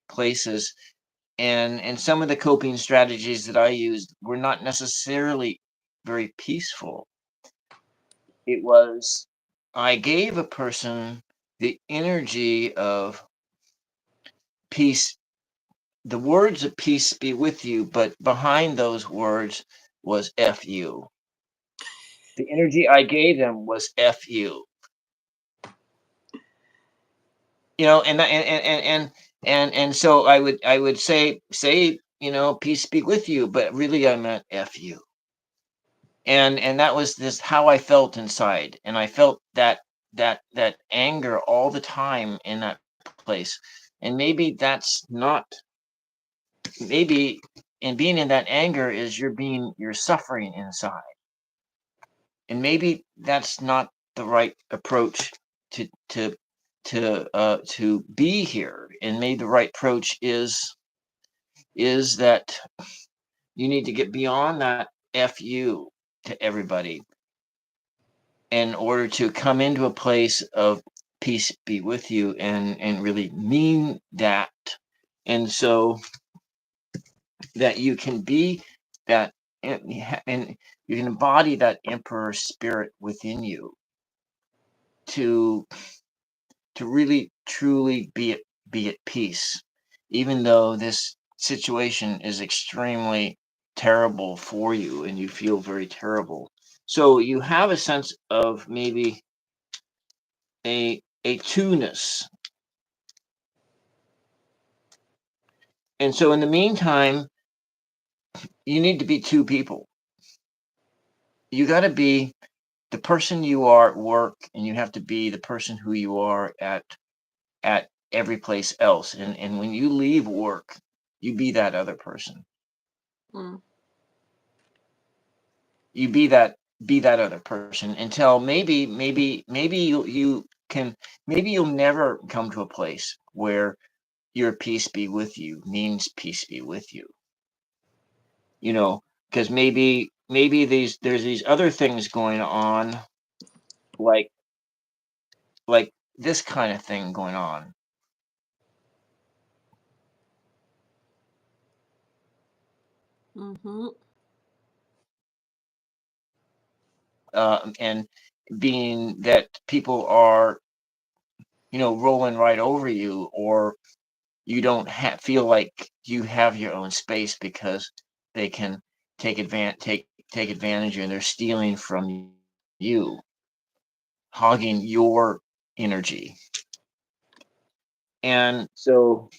places, and some of the coping strategies that I used were not necessarily very peaceful. It was I gave a person the energy of peace, the words of peace be with you, but behind those words was F you. The energy I gave them was F you. And so I would say, peace be with you, but really I meant F you. And that was this how I felt inside. And I felt that anger all the time in that place. And maybe that's not maybe and being in that anger is you're suffering inside. And maybe that's not the right approach to to be here. And maybe the right approach is that you need to get beyond that fu to everybody in order to come into a place of peace be with you, and really mean that. And so that you can be that, and you can embody that emperor spirit within you to really truly be at peace, even though this situation is extremely terrible for you and you feel very terrible. So you have a sense of maybe a two-ness. And so in the meantime, you need to be two people. You got to be the person you are at work, and you have to be the person who you are at every place else. And when you leave work, you be that other person. Mm. You be that other person until maybe you can, maybe you'll never come to a place where your peace be with you means peace be with you. You know, because maybe there's these other things going on, like this kind of thing going on. Mhm. And being that people are, rolling right over you, or you don't feel like you have your own space because they can take advantage, and they're stealing from you, hogging your energy. And so,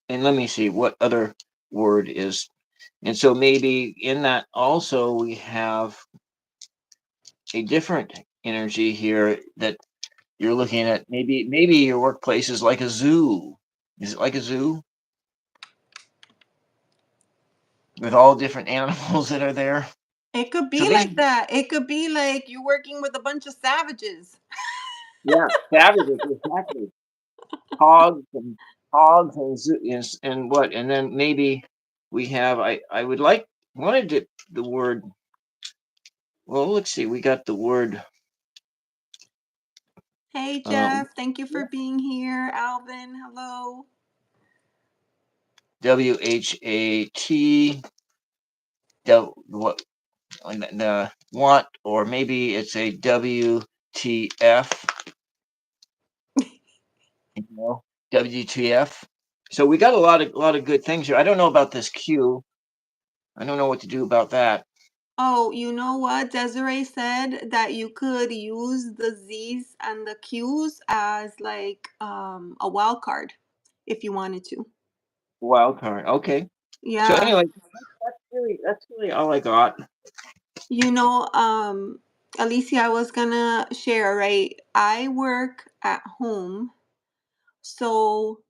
and let me see what other word is. And so maybe in that also we have a different energy here that you're looking at. Maybe your workplace is like a zoo. Is it like a zoo with all different animals that are there? It could So be this is, like that. It could be like you're working with a bunch of savages. yeah, savages, exactly. Hogs and and what? And then maybe we have. I would like wanted to, the word. Well, let's see. We got the word. Hey, Uh, Jeff. Thank you for being here. Alvin, hello. WHAT. What the want, or maybe it's a WTF. You know, WTF. So we got a lot of good things here. I don't know about this Q. I don't know what to do about that. Oh, you know what? Desiree said that you could use the Z's and the Q's as like a wild card if you wanted to. Wild card. Okay. So Yeah. anyway, that's really all I got. You know, Alicia, I was gonna share, right? I work at home, so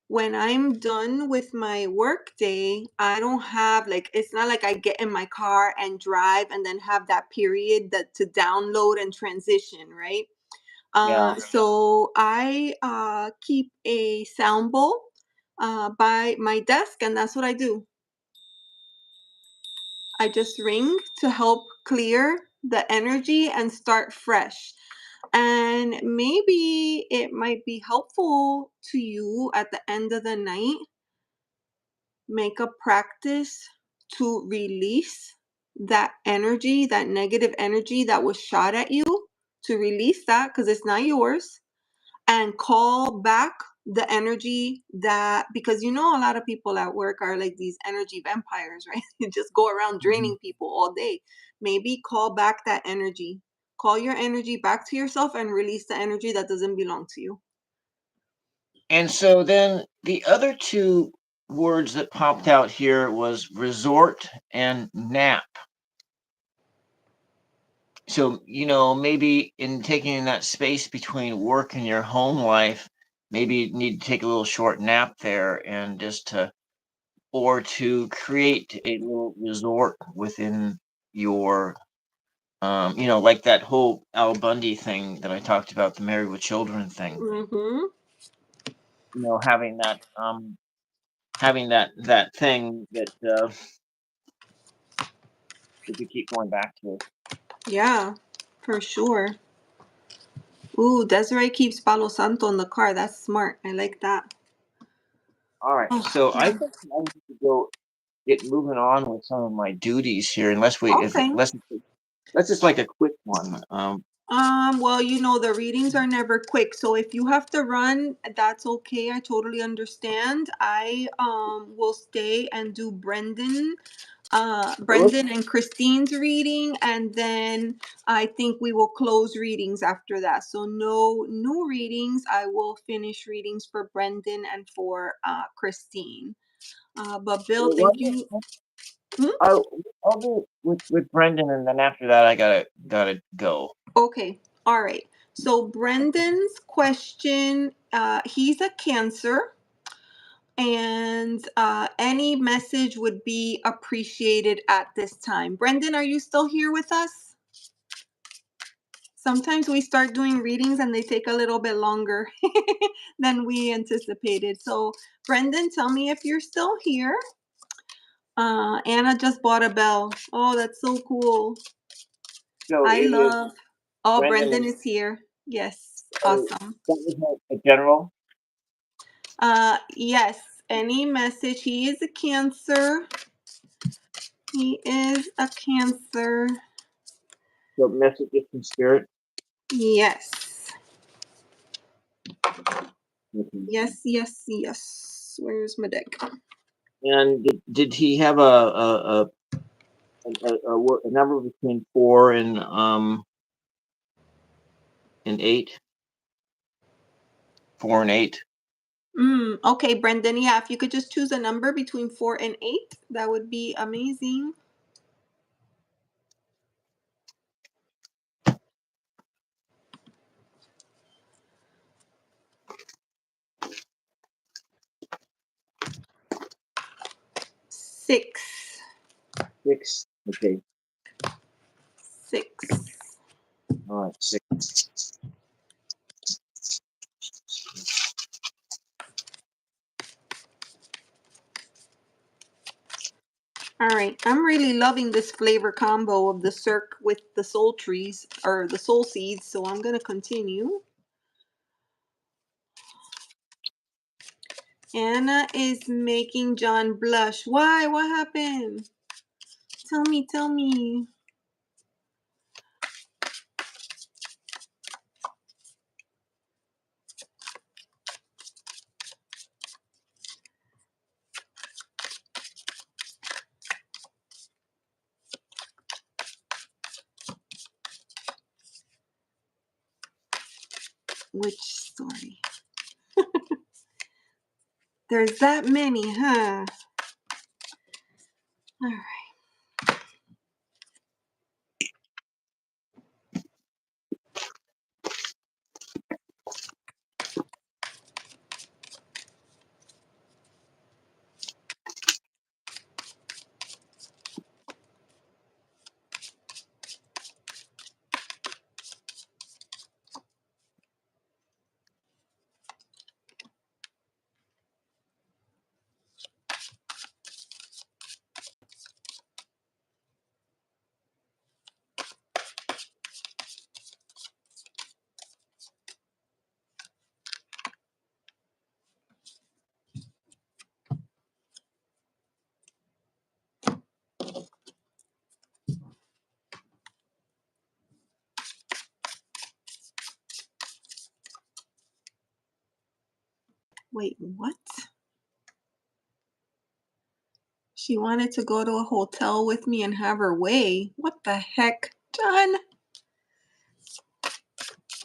when I'm done with my work day, I don't have like, it's not like I get in my car and drive and then have that period that to download and transition, right? Yeah. So I keep a sound bowl by my desk, and that's what I do. I just ring to help clear the energy and start fresh. And maybe it might be helpful to you at the end of the night. Make a practice to release that energy, that negative energy that was shot at you, to release that because it's not yours, and call back the energy that, because you know a lot of people at work are like these energy vampires, right? You just go around Mhm. draining people all day. Maybe call back that energy. Call your energy back to yourself and release the energy that doesn't belong to you. And so then the other two words that popped out here was resort and nap. So, maybe in taking that space between work and your home life, maybe you need to take a little short nap there, and just to, or to create a little resort within your like that whole Al Bundy thing that I talked about, the Married with Children thing. Mhm. Having that thing that that you keep going back to. Yeah, for sure. Ooh, Desiree keeps Palo Santo in the car. That's smart. I like that. All right, Oh, so I yeah. think I need to go get moving on with some of my duties here, unless we if Okay. let's just like a quick one. Well, the readings are never quick, so if you have to run, that's okay. I totally understand. I will stay and do Let's Brendan and Christine's reading, and then I think we will close readings after that. So no new readings. I will finish readings for Brendan and for Christine. But Bill, why thank you. don't- Hmm? I'll do with Brendan, and then after that, I gotta go. Okay, all right. So Brendan's question, he's a Cancer, and any message would be appreciated at this time. Brendan, are you still here with us? Sometimes we start doing readings and they take a little bit longer than we anticipated. So, Brendan, tell me if you're still here. Anna just bought a bell. Oh, that's so cool. So I it is love. Oh, Brendan Brendan is is here. Yes, so awesome. that was a general. Yes, any message. He is a Cancer. He is a Cancer. So messages from spirit. Yes. Mhm. Yes, yes, yes. Where's my deck? And did he have a number between 4 and 8? 4 and 8. Okay, Brendan. Yeah, if you could just choose a number between 4 and 8, that would be amazing. 6. 6. Okay. 6. All right. 6. All right. I'm really loving this flavor combo of the Cirque with the soul trees or the soul seeds. So I'm going to continue. Anna is making John blush. Why? What happened? Tell me, tell me. Which story? There's that many, huh? All right. Wait, what? She wanted to go to a hotel with me and have her way. What the heck? John,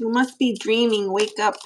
you must be dreaming. Wake up.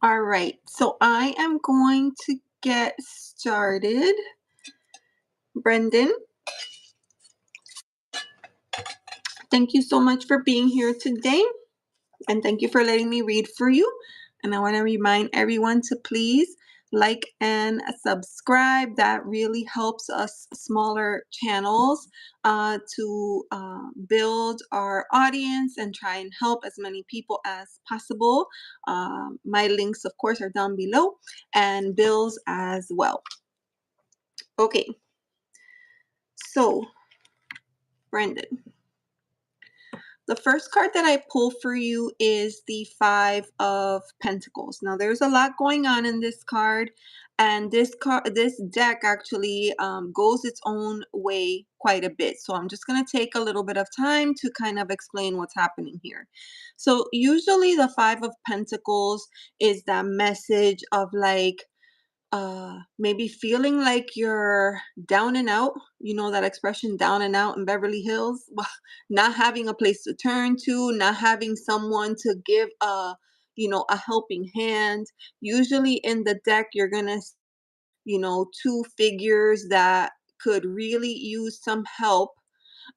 All right, so I am going to get started. Brendan, thank you so much for being here today. And thank you for letting me read for you. And I want to remind everyone to please like and subscribe. That really helps us smaller channels to build our audience and try and help as many people as possible. My links, of course, are down below, and Bill's as well. Okay, so Brendan, the first card that I pull for you is the Five of Pentacles. Now, there's a lot going on in this card, and this deck actually goes its own way quite a bit. So I'm just going to take a little bit of time to kind of explain what's happening here. So usually the Five of Pentacles is that message of like maybe feeling like you're down and out, you know that expression, down and out in Beverly Hills. Well, not having a place to turn to, not having someone to give a helping hand. Usually in the deck you're gonna two figures that could really use some help,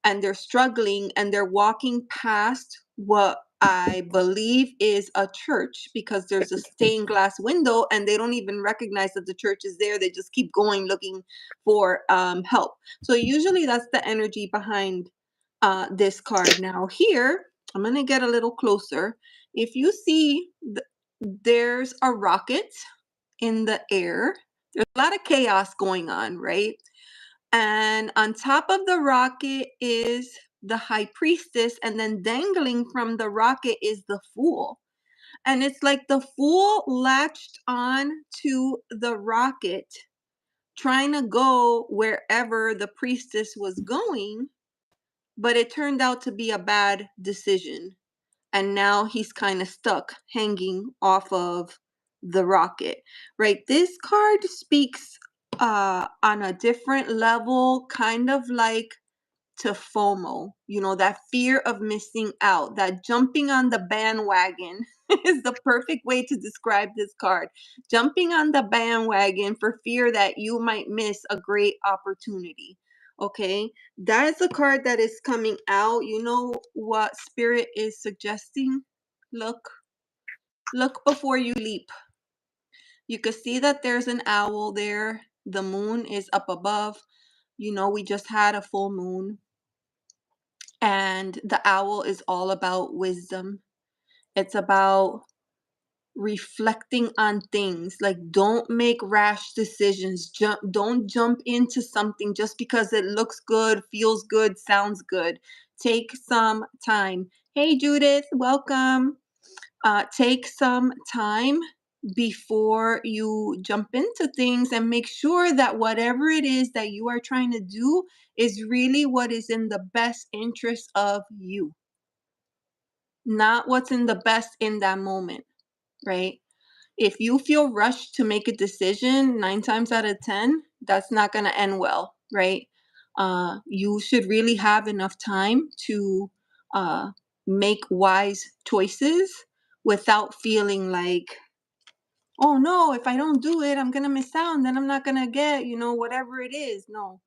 and they're struggling and they're walking past what I believe is a church, because there's a stained glass window and they don't even recognize that the church is there. They just keep going looking for help. So usually that's the energy behind this card. Now here, I'm going to get a little closer. If you see, there's a rocket in the air. There's a lot of chaos going on, right? And on top of the rocket is the high priestess, and then dangling from the rocket is the fool. And it's like the fool latched on to the rocket, trying to go wherever the priestess was going, but it turned out to be a bad decision. And now he's kind of stuck hanging off of the rocket, right? This card speaks on a different level, kind of like to FOMO, that fear of missing out, that jumping on the bandwagon is the perfect way to describe this card. Jumping on the bandwagon for fear that you might miss a great opportunity. Okay, that is the card that is coming out. You know what Spirit is suggesting? Look before you leap. You can see that there's an owl there. The moon is up above. We just had a full moon. And the owl is all about wisdom. It's about reflecting on things. Like, don't make rash decisions. Don't jump into something just because it looks good, feels good, sounds good. Take some time. Hey, Judith, welcome. Take some time before you jump into things, and make sure that whatever it is that you are trying to do is really what is in the best interest of you, not what's in the best in that moment, right? If you feel rushed to make a decision, 9 times out of 10, that's not going to end well, right? You should really have enough time to uh, make wise choices without feeling like, oh no, if I don't do it, I'm going to miss out and then I'm not going to get, whatever it is. No,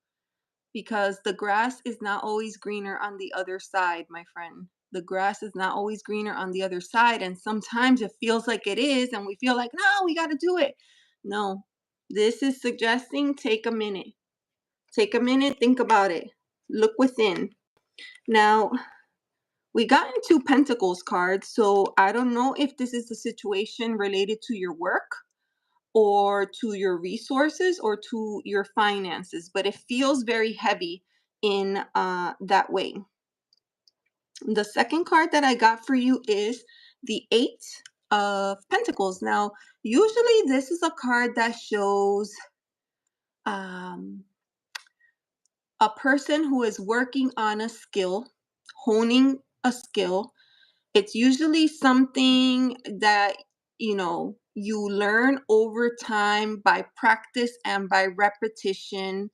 because the grass is not always greener on the other side, my friend. The grass is not always greener on the other side. And sometimes it feels like it is, and we feel like, no, we got to do it. No, this is suggesting take a minute. Take a minute, think about it. Look within. Now, we got into Pentacles cards, so I don't know if this is a situation related to your work or to your resources or to your finances, but it feels very heavy in that way. The second card that I got for you is the Eight of Pentacles. Now, usually this is a card that shows um, a person who is working on a skill, honing a skill. It's usually something that you learn over time by practice and by repetition.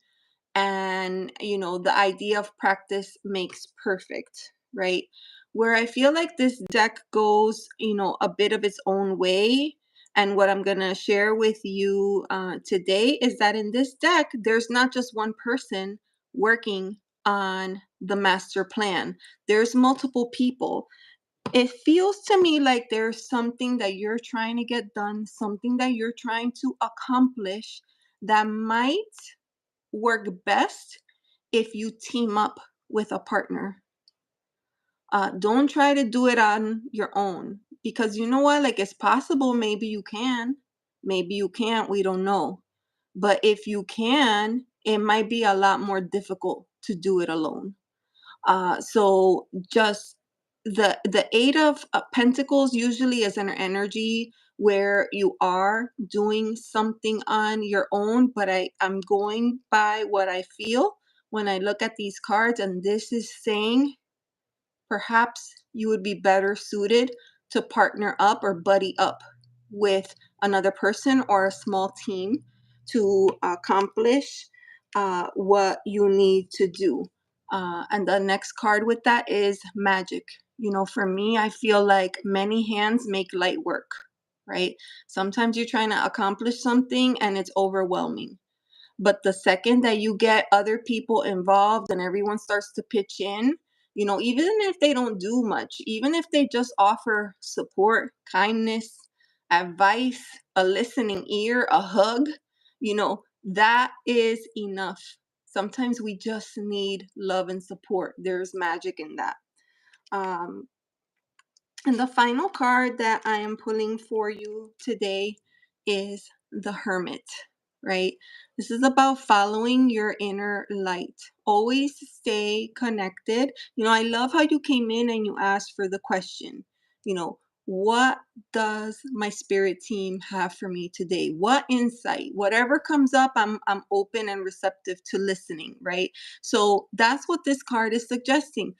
And the idea of practice makes perfect, right? Where I feel like this deck goes a bit of its own way, And what I'm going to share with you today is that in this deck, there's not just one person working on the master plan, there's multiple people. It feels to me like there's something that you're trying to get done, something that you're trying to accomplish that might work best if you team up with a partner. Don't try to do it on your own, because you know what? Like, it's possible maybe you can, maybe you can't, we don't know. But if you can, it might be a lot more difficult to do it alone. So just the Eight of Pentacles usually is an energy where you are doing something on your own, but I'm going by what I feel when I look at these cards, and this is saying perhaps you would be better suited to partner up or buddy up with another person or a small team to accomplish what you need to do. And the next card with that is magic. You know, for me, I feel like many hands make light work, right? Sometimes you're trying to accomplish something and it's overwhelming. But the second that you get other people involved and everyone starts to pitch in, you know, even if they don't do much, even if they just offer support, kindness, advice, a listening ear, a hug, you know, that is enough. Sometimes we just need love and support. There's magic in that. Um, and the final card that I am pulling for you today is the Hermit, right? This is about following your inner light. Always stay connected. You know, I love how you came in and you asked for the question, you know, what does my spirit team have for me today? What insight? Whatever comes up, I'm open and receptive to listening, right? So that's what this card is suggesting.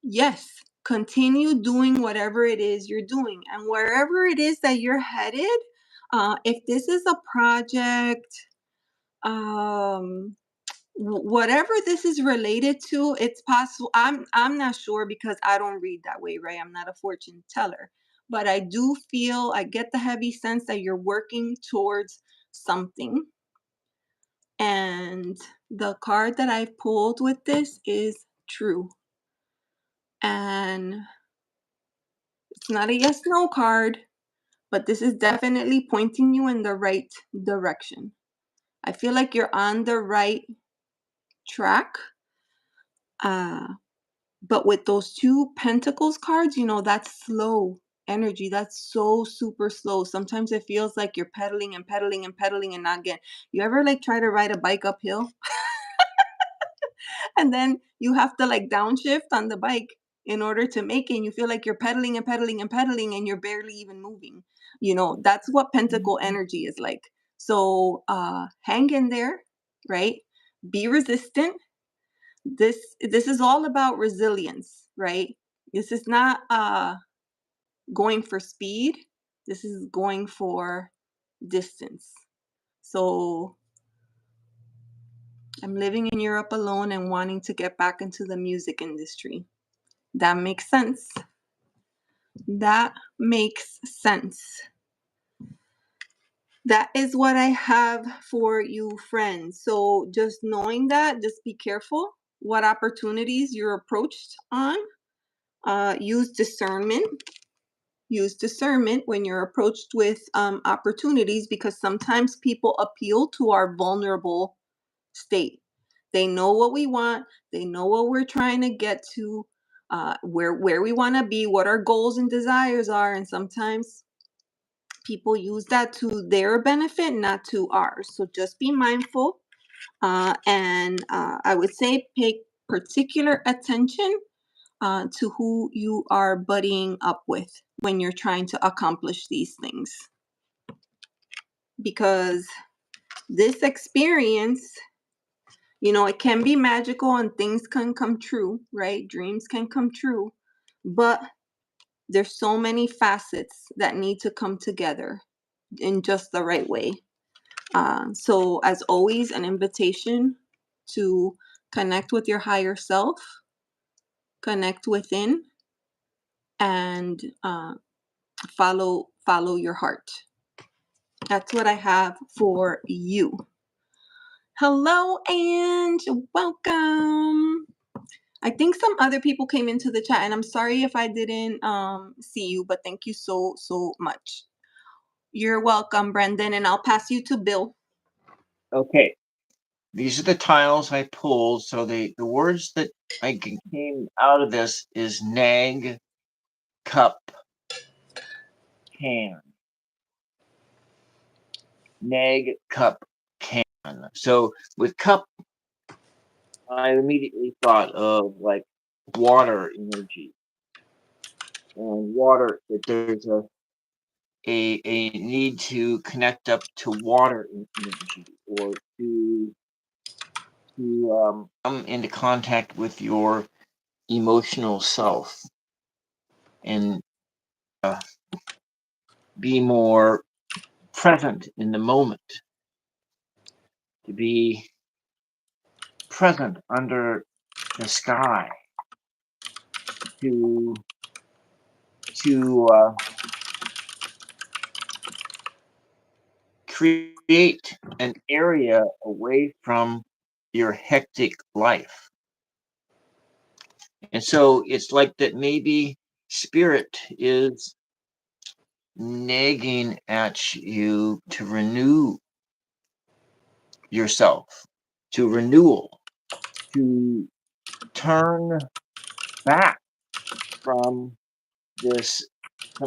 Yes, continue doing whatever it is you're doing. And wherever it is that you're headed, if this is a project, um, whatever this is related to, it's possible. I'm not sure because I don't read that way, right? I'm not a fortune teller. But I do feel, I get the heavy sense that you're working towards something. And the card that I've pulled with this is true. And it's not a yes no card, but this is definitely pointing you in the right direction. I feel like you're on the right track. Uh, but with those two pentacles cards, you know, that's slow energy. That's so super slow. Sometimes it feels like you're pedaling and pedaling and pedaling and not getting. You ever like try to ride a bike uphill and then you have to like downshift on the bike in order to make it, and you feel like you're pedaling and pedaling and pedaling and you're barely even moving. You know, that's what pentacle energy is like. So hang in there, right? Be resistant. This is all about resilience, right? This is not going for speed. This is going for distance. So I'm living in Europe alone and wanting to get back into the music industry. That makes sense. That makes sense. That is what I have for you, friends. So just knowing that, just be careful what opportunities you're approached on. Use discernment. Use discernment when you're approached with opportunities, because sometimes people appeal to our vulnerable state. They know what we want. They know what we're trying to get to, where we want to be, what our goals and desires are, and sometimes people use that to their benefit, not to ours. So just be mindful, and I would say pay particular attention to who you are buddying up with when you're trying to accomplish these things, because this experience, you know, it can be magical and things can come true, right? Dreams can come true, but there's so many facets that need to come together in just the right way. So, as always, an invitation to connect with your higher self, connect within, and follow your heart. That's what I have for you. Hello and welcome. I think some other people came into the chat, and I'm sorry if I didn't see you, but thank you so much. You're welcome, Brendan, and I'll pass you to Bill. Okay, these are the tiles I pulled. So the words that came out of this is nag, cup, can. Nag, cup, can. So with cup, I immediately thought of like water energy and water, that there's a need to connect up to water energy, or to come into contact with your emotional self and be more present in the moment, to be present under the sky, to to create an area away from your hectic life. And so it's like that maybe spirit is nagging at you to renew yourself, to renewal, to turn back from this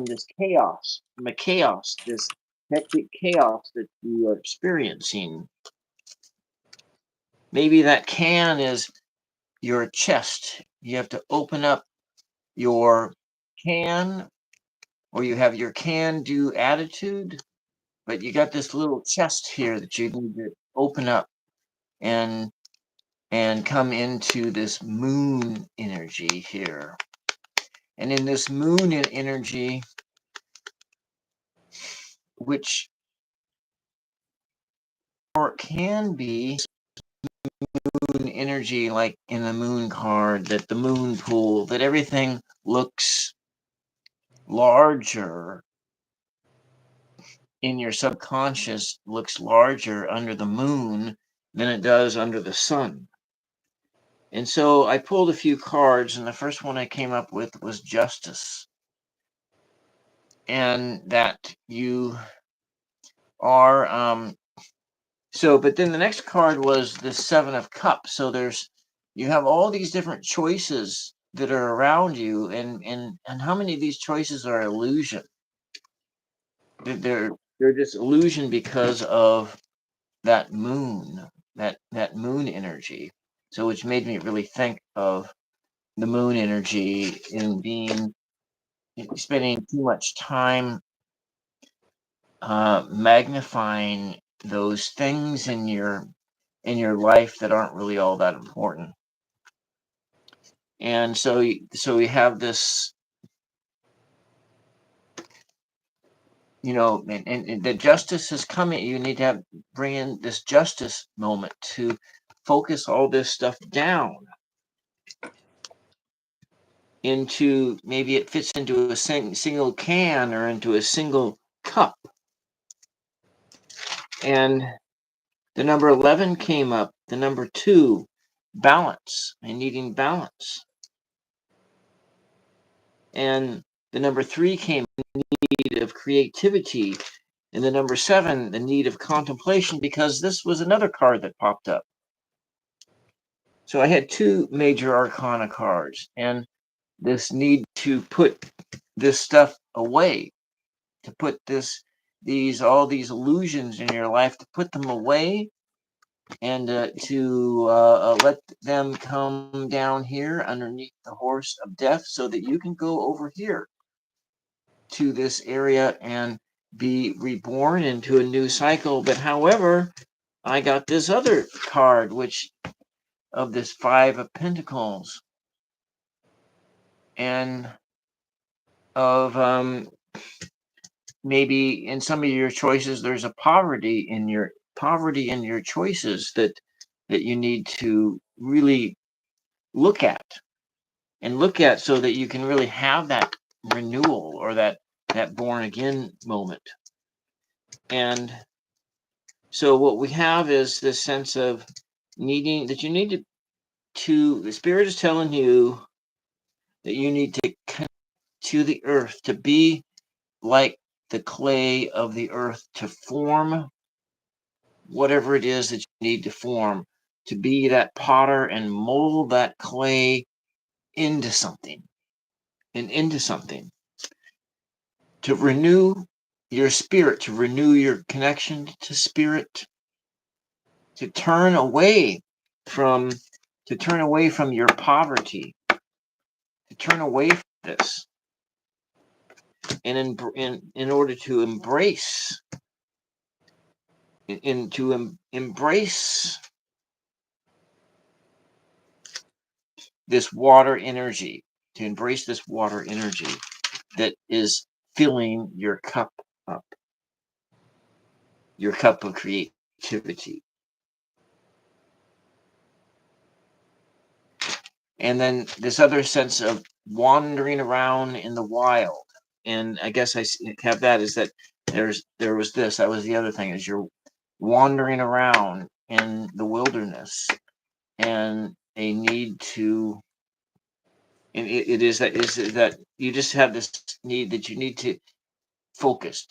this chaos, from a chaos, this hectic chaos that you are experiencing. Maybe that can is your chest. You have to open up your can, or you have your can do attitude, but you got this little chest here that you need to open up and come into this moon energy here. And in this moon energy, which or can be moon energy, like in the moon card, that the moon pool, that everything looks larger in your subconscious, looks larger under the moon than it does under the sun. And so I pulled a few cards, and the first one I came up with was justice. And that you are but then the next card was the Seven of Cups. So you have all these different choices that are around you, and how many of these choices are illusion? They're just illusion because of that moon, that moon energy. So which made me really think of the moon energy in being spending too much time magnifying those things in your life that aren't really all that important. And so we have this, and the justice is coming. You need to bring in this justice moment to focus all this stuff down into, maybe it fits into a single can or into a single cup. And the number 11 came up, the number 2, balance, and needing balance. And the number 3 came, need of creativity. And the number 7, the need of contemplation, because this was another card that popped up. So I had 2 major arcana cards, and this need to put this stuff away, to put all these illusions in your life, to put them away, and to let them come down here underneath the horse of death, so that you can go over here to this area and be reborn into a new cycle. But however, I got this other card, which of this 5 of Pentacles, and of maybe in some of your choices there's a poverty in your choices that you need to really look at so that you can really have that renewal, or that born again moment. And so what we have is this sense of needing that you need to the spirit is telling you that you need to connect to the earth, to be like the clay of the earth, to form whatever it is that you need to form, to be that potter and mold that clay into something and into something, to renew your spirit, to renew your connection to spirit, to turn away from your poverty, to turn away from this, and in order to embrace embrace this water energy, to embrace this water energy that is filling up, your cup of creativity. And then this other sense of wandering around in the wild. And I guess have that is that there was this, that was the other thing, is you're wandering around in the wilderness, and a need to, and it is that you just have this need that you need to focus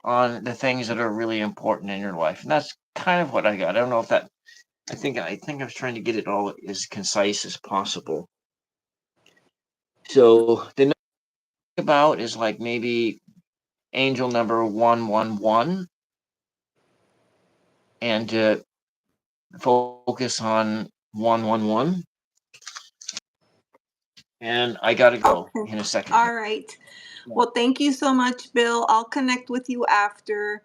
on the things that are really important in your life. And that's kind of what I got. I don't know if that, I think I was trying to get it all as concise as possible. So the next about is like maybe angel number 111, and to focus on 111. And I got to go Okay. in a second here. All right. Yeah. Well, thank you so much, Bill. I'll connect with you after.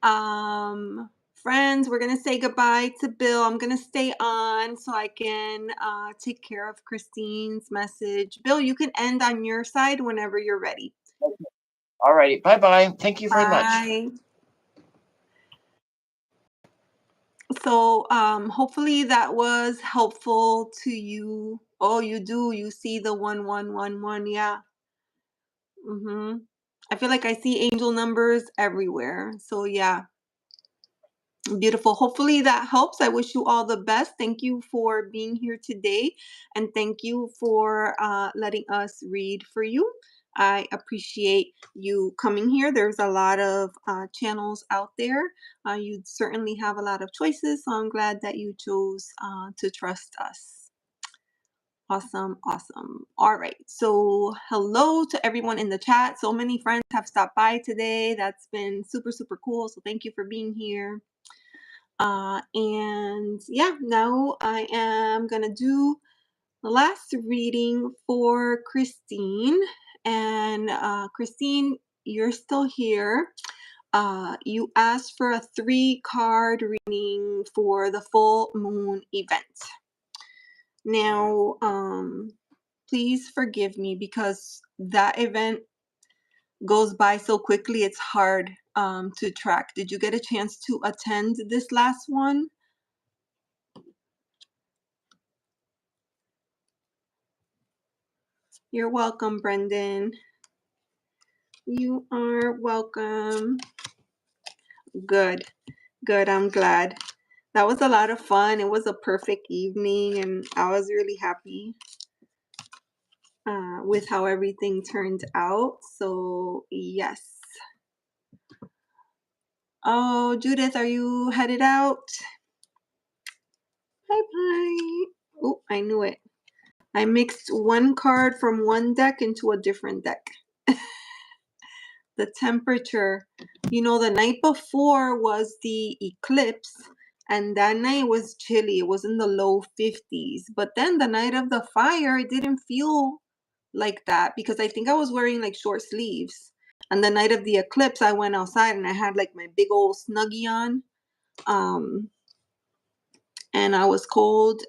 Friends, we're going to say goodbye to Bill. I'm going to stay on so I can take care of Christine's message. Bill, you can end on your side whenever you're ready. Okay. All righty. Bye bye. Thank you very much. Bye. So, hopefully that was helpful to you. Oh, you do. You see the 1111. Yeah. I feel like I see angel numbers everywhere. So, yeah. Beautiful. Hopefully that helps. I wish you all the best. Thank you for being here today. And thank you for letting us read for you. I appreciate you coming here. There's a lot of channels out there. You certainly have a lot of choices. So I'm glad that you chose to trust us. Awesome. Awesome. All right. So, hello to everyone in the chat. So many friends have stopped by today. That's been super, super cool. So, thank you for being here. And yeah, now I am gonna do the last reading for Christine. And Christine, you're still here. You asked for a 3 card reading for the full moon event. Now, please forgive me because that event goes by so quickly, it's hard to track. Did you get a chance to attend this last one? You're welcome, Brendan. You are welcome. Good, good. I'm glad. That was a lot of fun. It was a perfect evening, and I was really happy with how everything turned out. So, yes. Oh, Judith, are you headed out? Bye bye. Oh, I knew it. I mixed one card from one deck into a different deck. The temperature, the night before was the eclipse, and that night was chilly. It was in the low 50s. But then the night of the fire, it didn't feel like that because I think I was wearing like short sleeves. And the night of the eclipse, I went outside and I had like my big old snuggie on. And I was cold,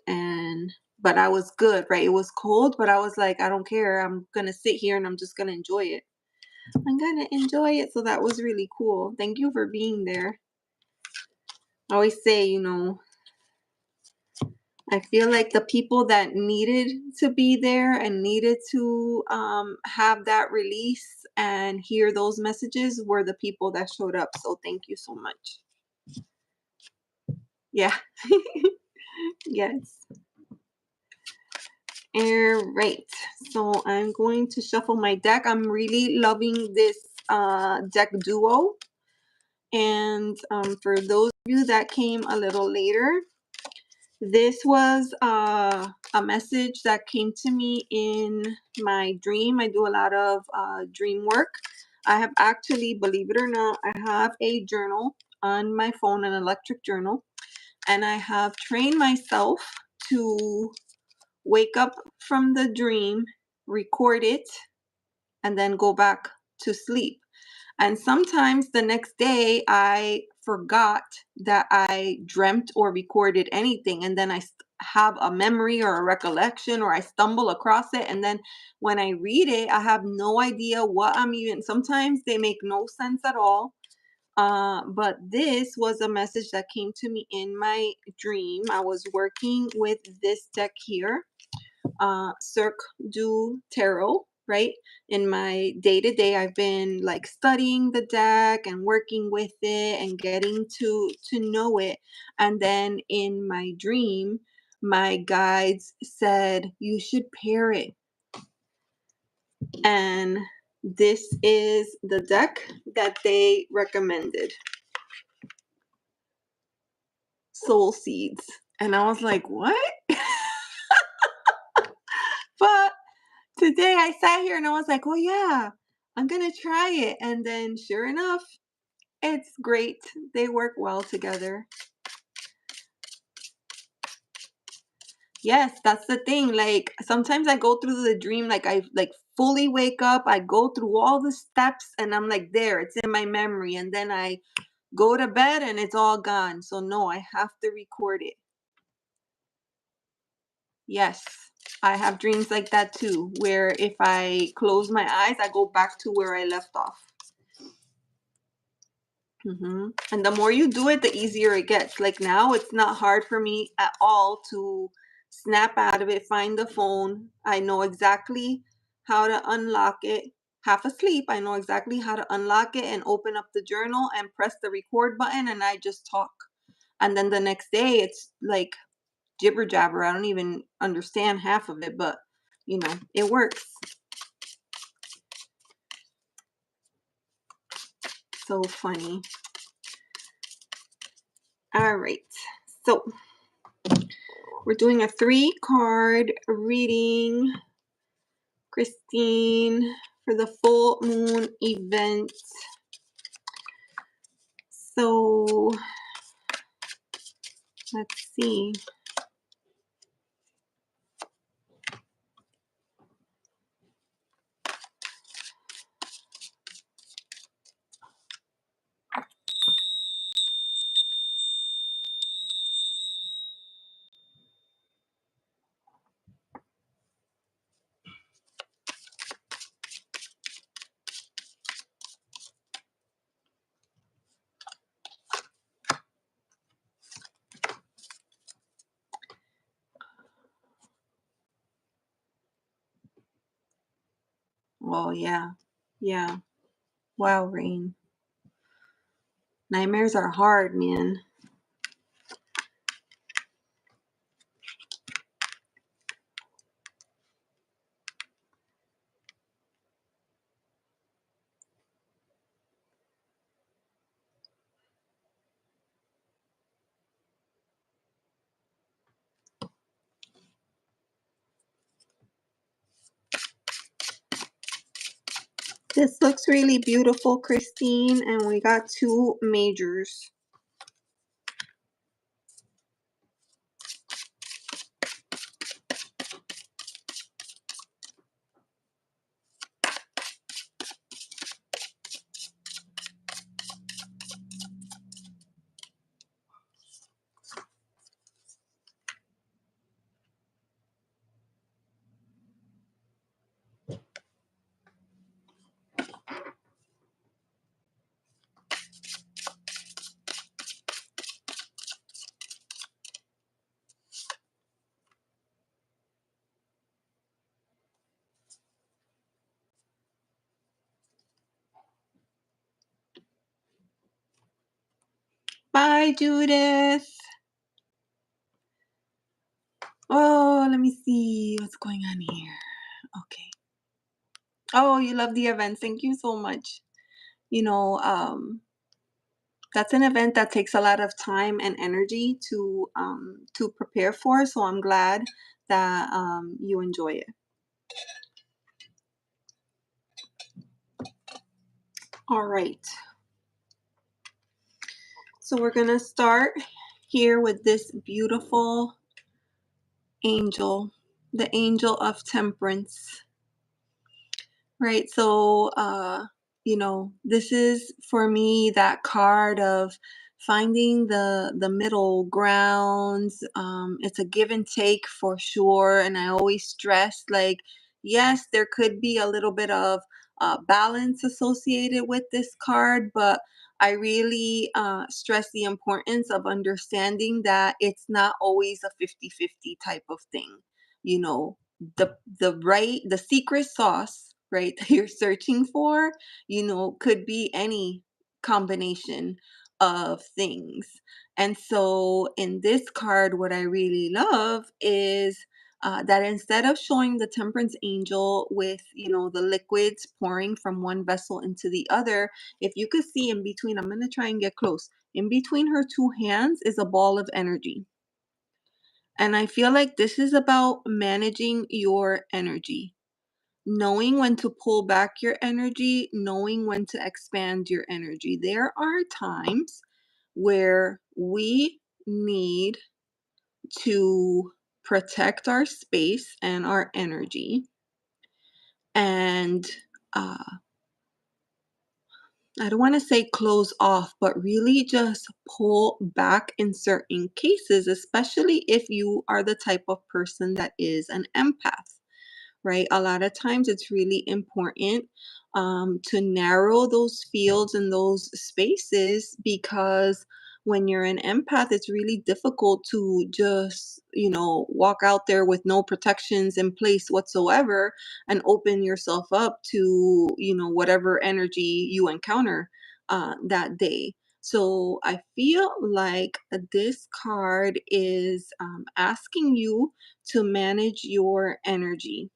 but I was good, right? It was cold, but I was like, I don't care. I'm gonna sit here and I'm just gonna enjoy it. I'm gonna enjoy it. So that was really cool. Thank you for being there. I always say, I feel like the people that needed to be there and needed to have that release and hear those messages were the people that showed up. So thank you so much. Yeah. Yes. All right. So I'm going to shuffle my deck. I'm really loving this deck duo. And for those of you that came a little later, this was a message that came to me in my dream. I do a lot of dream work. I have actually, believe it or not, I have a journal on my phone, an electric journal, and I have trained myself to wake up from the dream, record it, and then go back to sleep. And sometimes the next day I forgot that I dreamt or recorded anything. And then have a memory or a recollection, or I stumble across it. And then when I read it, I have no idea what I'm even, sometimes they make no sense at all. But this was a message that came to me in my dream. I was working with this deck here, Cirque du Tarot, right? In my day to day, I've been like studying the deck and working with it and getting to know it. And then in my dream, my guides said you should pair it. And this is the deck that they recommended, Soul Seeds. And I was like, what? But today I sat here and I was like, oh yeah, I'm gonna try it. And then sure enough, it's great. They work well together. Yes, that's the thing. Like sometimes I go through the dream, like I like fully wake up, I go through all the steps and I'm like there, it's in my memory. And then I go to bed and it's all gone. So no, I have to record it. Yes. I have dreams like that too, where if I close my eyes, I go back to where I left off. And the more you do it, the easier it gets. Like now, it's not hard for me at all to snap out of it, find the phone. I know exactly how to unlock it. Half asleep, I know exactly how to unlock it and open up the journal and press the record button, and I just talk. And then the next day, it's like jibber jabber. I don't even understand half of it, but it works. So funny. All right. So we're doing a 3-card reading, Christine, for the full moon event. So let's see. Oh, yeah. Yeah. Wow, Rain. Nightmares are hard, man. This looks really beautiful, Christine, and we got 2 majors. Hi, Judith. Oh, let me see what's going on here. Okay. Oh, you love the event. Thank you so much. You know, that's an event that takes a lot of time and energy to prepare for. So I'm glad that you enjoy it. All right. So we're gonna start here with this beautiful angel, the angel of temperance. Right. So, this is for me that card of finding the middle grounds. It's a give and take for sure. And I always stress, like, yes, there could be a little bit of balance associated with this card, but I really stress the importance of understanding that it's not always a 50-50 type of thing. You know, the secret sauce, right, that you're searching for, could be any combination of things. And so in this card, what I really love is that instead of showing the temperance angel with, the liquids pouring from one vessel into the other, if you could see in between, I'm going to try and get close. In between her two hands is a ball of energy. And I feel like this is about managing your energy, knowing when to pull back your energy, knowing when to expand your energy. There are times where we need to protect our space and our energy. And I don't want to say close off, but really just pull back in certain cases, especially if you are the type of person that is an empath. Right? A lot of times it's really important to narrow those fields and those spaces, because when you're an empath, it's really difficult to just, walk out there with no protections in place whatsoever and open yourself up to, whatever energy you encounter that day. So I feel like this card is asking you to manage your energy.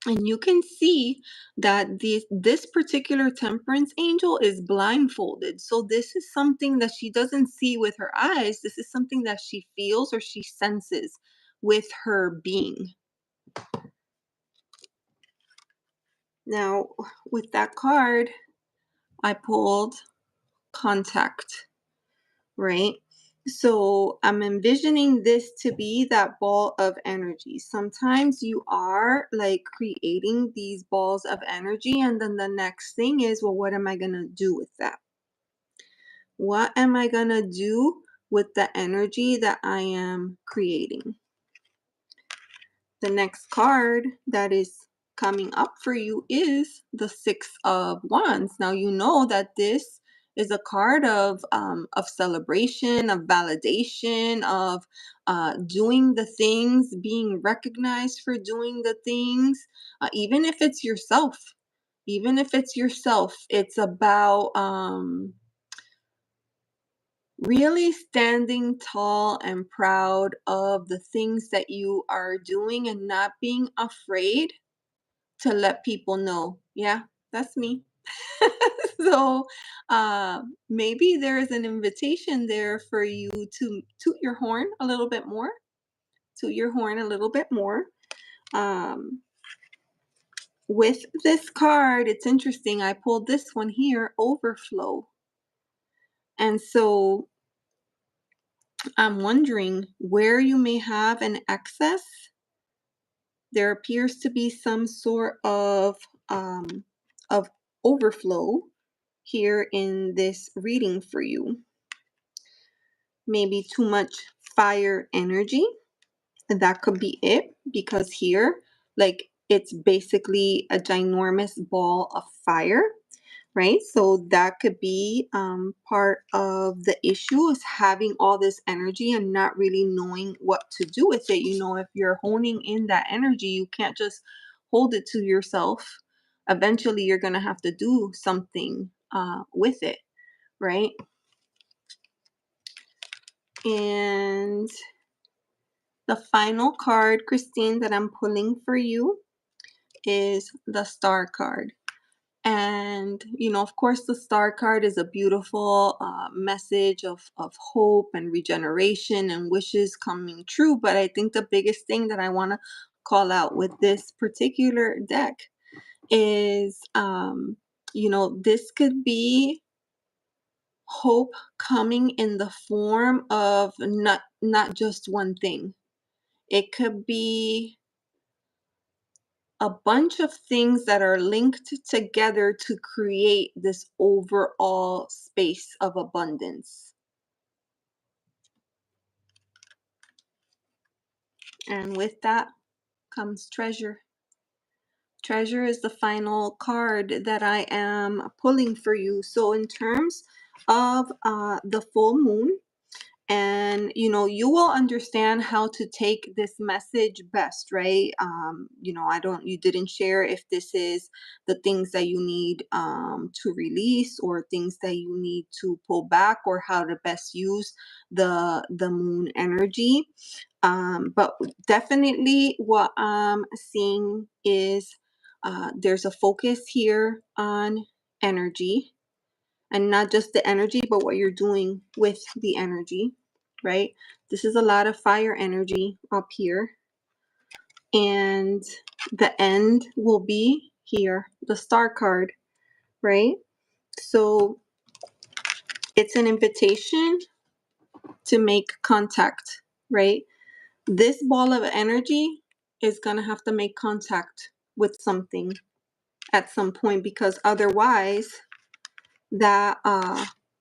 And you can see that this particular temperance angel is blindfolded. So this is something that she doesn't see with her eyes. This is something that she feels or she senses with her being. Now, with that card, I pulled contact, right? So I'm envisioning this to be that ball of energy. Sometimes you are like creating these balls of energy, and then the next thing is, well, what am I going to do with that? What am I going to do with the energy that I am creating? The next card that is coming up for you is the Six of Wands. Now you know that this is a card of celebration, of validation, of doing the things, being recognized for doing the things, even if it's yourself. Even if it's yourself, it's about really standing tall and proud of the things that you are doing and not being afraid to let people know, yeah, that's me. So maybe there is an invitation there for you to toot your horn a little bit more, toot your horn a little bit more. Um, with this card, it's interesting. I pulled this one here, overflow. And so I'm wondering where you may have an excess. There appears to be some sort of overflow here in this reading for you. Maybe too much fire energy. That could be it, because here, like, it's basically a ginormous ball of fire, right? So that could be part of the issue, is having all this energy and not really knowing what to do with it. If you're honing in that energy, you can't just hold it to yourself. Eventually, you're going to have to do something with it, right? And the final card, Christine, that I'm pulling for you is the Star card. And, of course, the Star card is a beautiful message of hope and regeneration and wishes coming true. But I think the biggest thing that I want to call out with this particular deck is, this could be hope coming in the form of not just one thing. It could be a bunch of things that are linked together to create this overall space of abundance. And with that comes treasure. Treasure is the final card that I am pulling for you. So, in terms of the full moon, and you will understand how to take this message best, right? You didn't share if this is the things that you need to release or things that you need to pull back, or how to best use the moon energy. But definitely what I'm seeing is there's a focus here on energy, and not just the energy, but what you're doing with the energy, right? This is a lot of fire energy up here. And the end will be here, the Star card, right? So it's an invitation to make contact, right? This ball of energy is going to have to make contact with something at some point, because otherwise that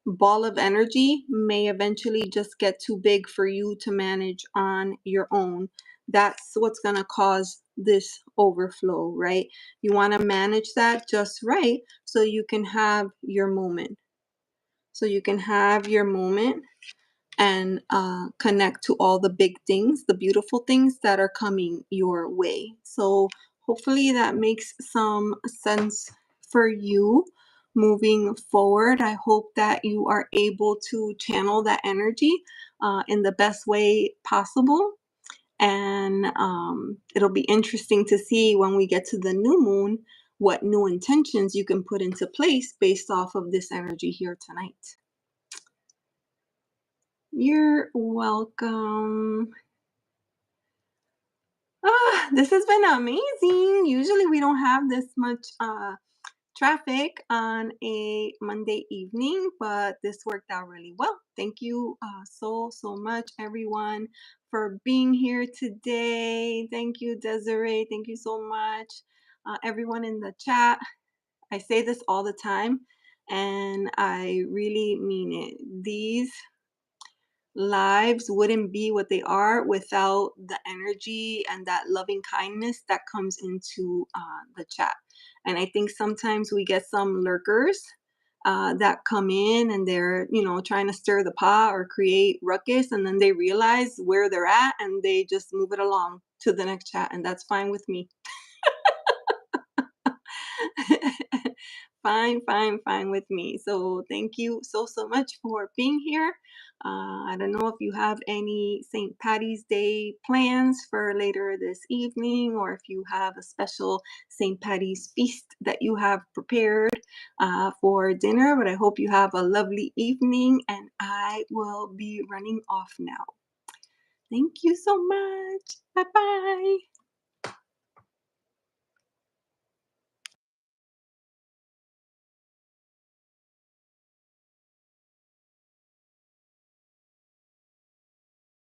ball of energy may eventually just get too big for you to manage on your own. That's what's going to cause this overflow, right? You want to manage that just right so you can have your moment. So you can have your moment and connect to all the big things, the beautiful things that are coming your way. So hopefully that makes some sense for you moving forward. I hope that you are able to channel that energy in the best way possible. And it'll be interesting to see when we get to the new moon what new intentions you can put into place based off of this energy here tonight. You're welcome. This has been amazing. Usually we don't have this much traffic on a Monday evening, but this worked out really well. Thank you so much, everyone, for being here today. Thank you, Desiree. Thank you so much. Everyone in the chat. I say this all the time, and I really mean it. These lives wouldn't be what they are without the energy and that loving kindness that comes into the chat. And I think sometimes we get some lurkers that come in and they're, trying to stir the pot or create ruckus, and then they realize where they're at and they just move it along to the next chat, and that's fine with me. Fine with me. So thank you so much for being here. I don't know if you have any St. Patty's Day plans for later this evening, or if you have a special St. Patty's feast that you have prepared for dinner, but I hope you have a lovely evening, and I will be running off now. Thank you so much. Bye bye.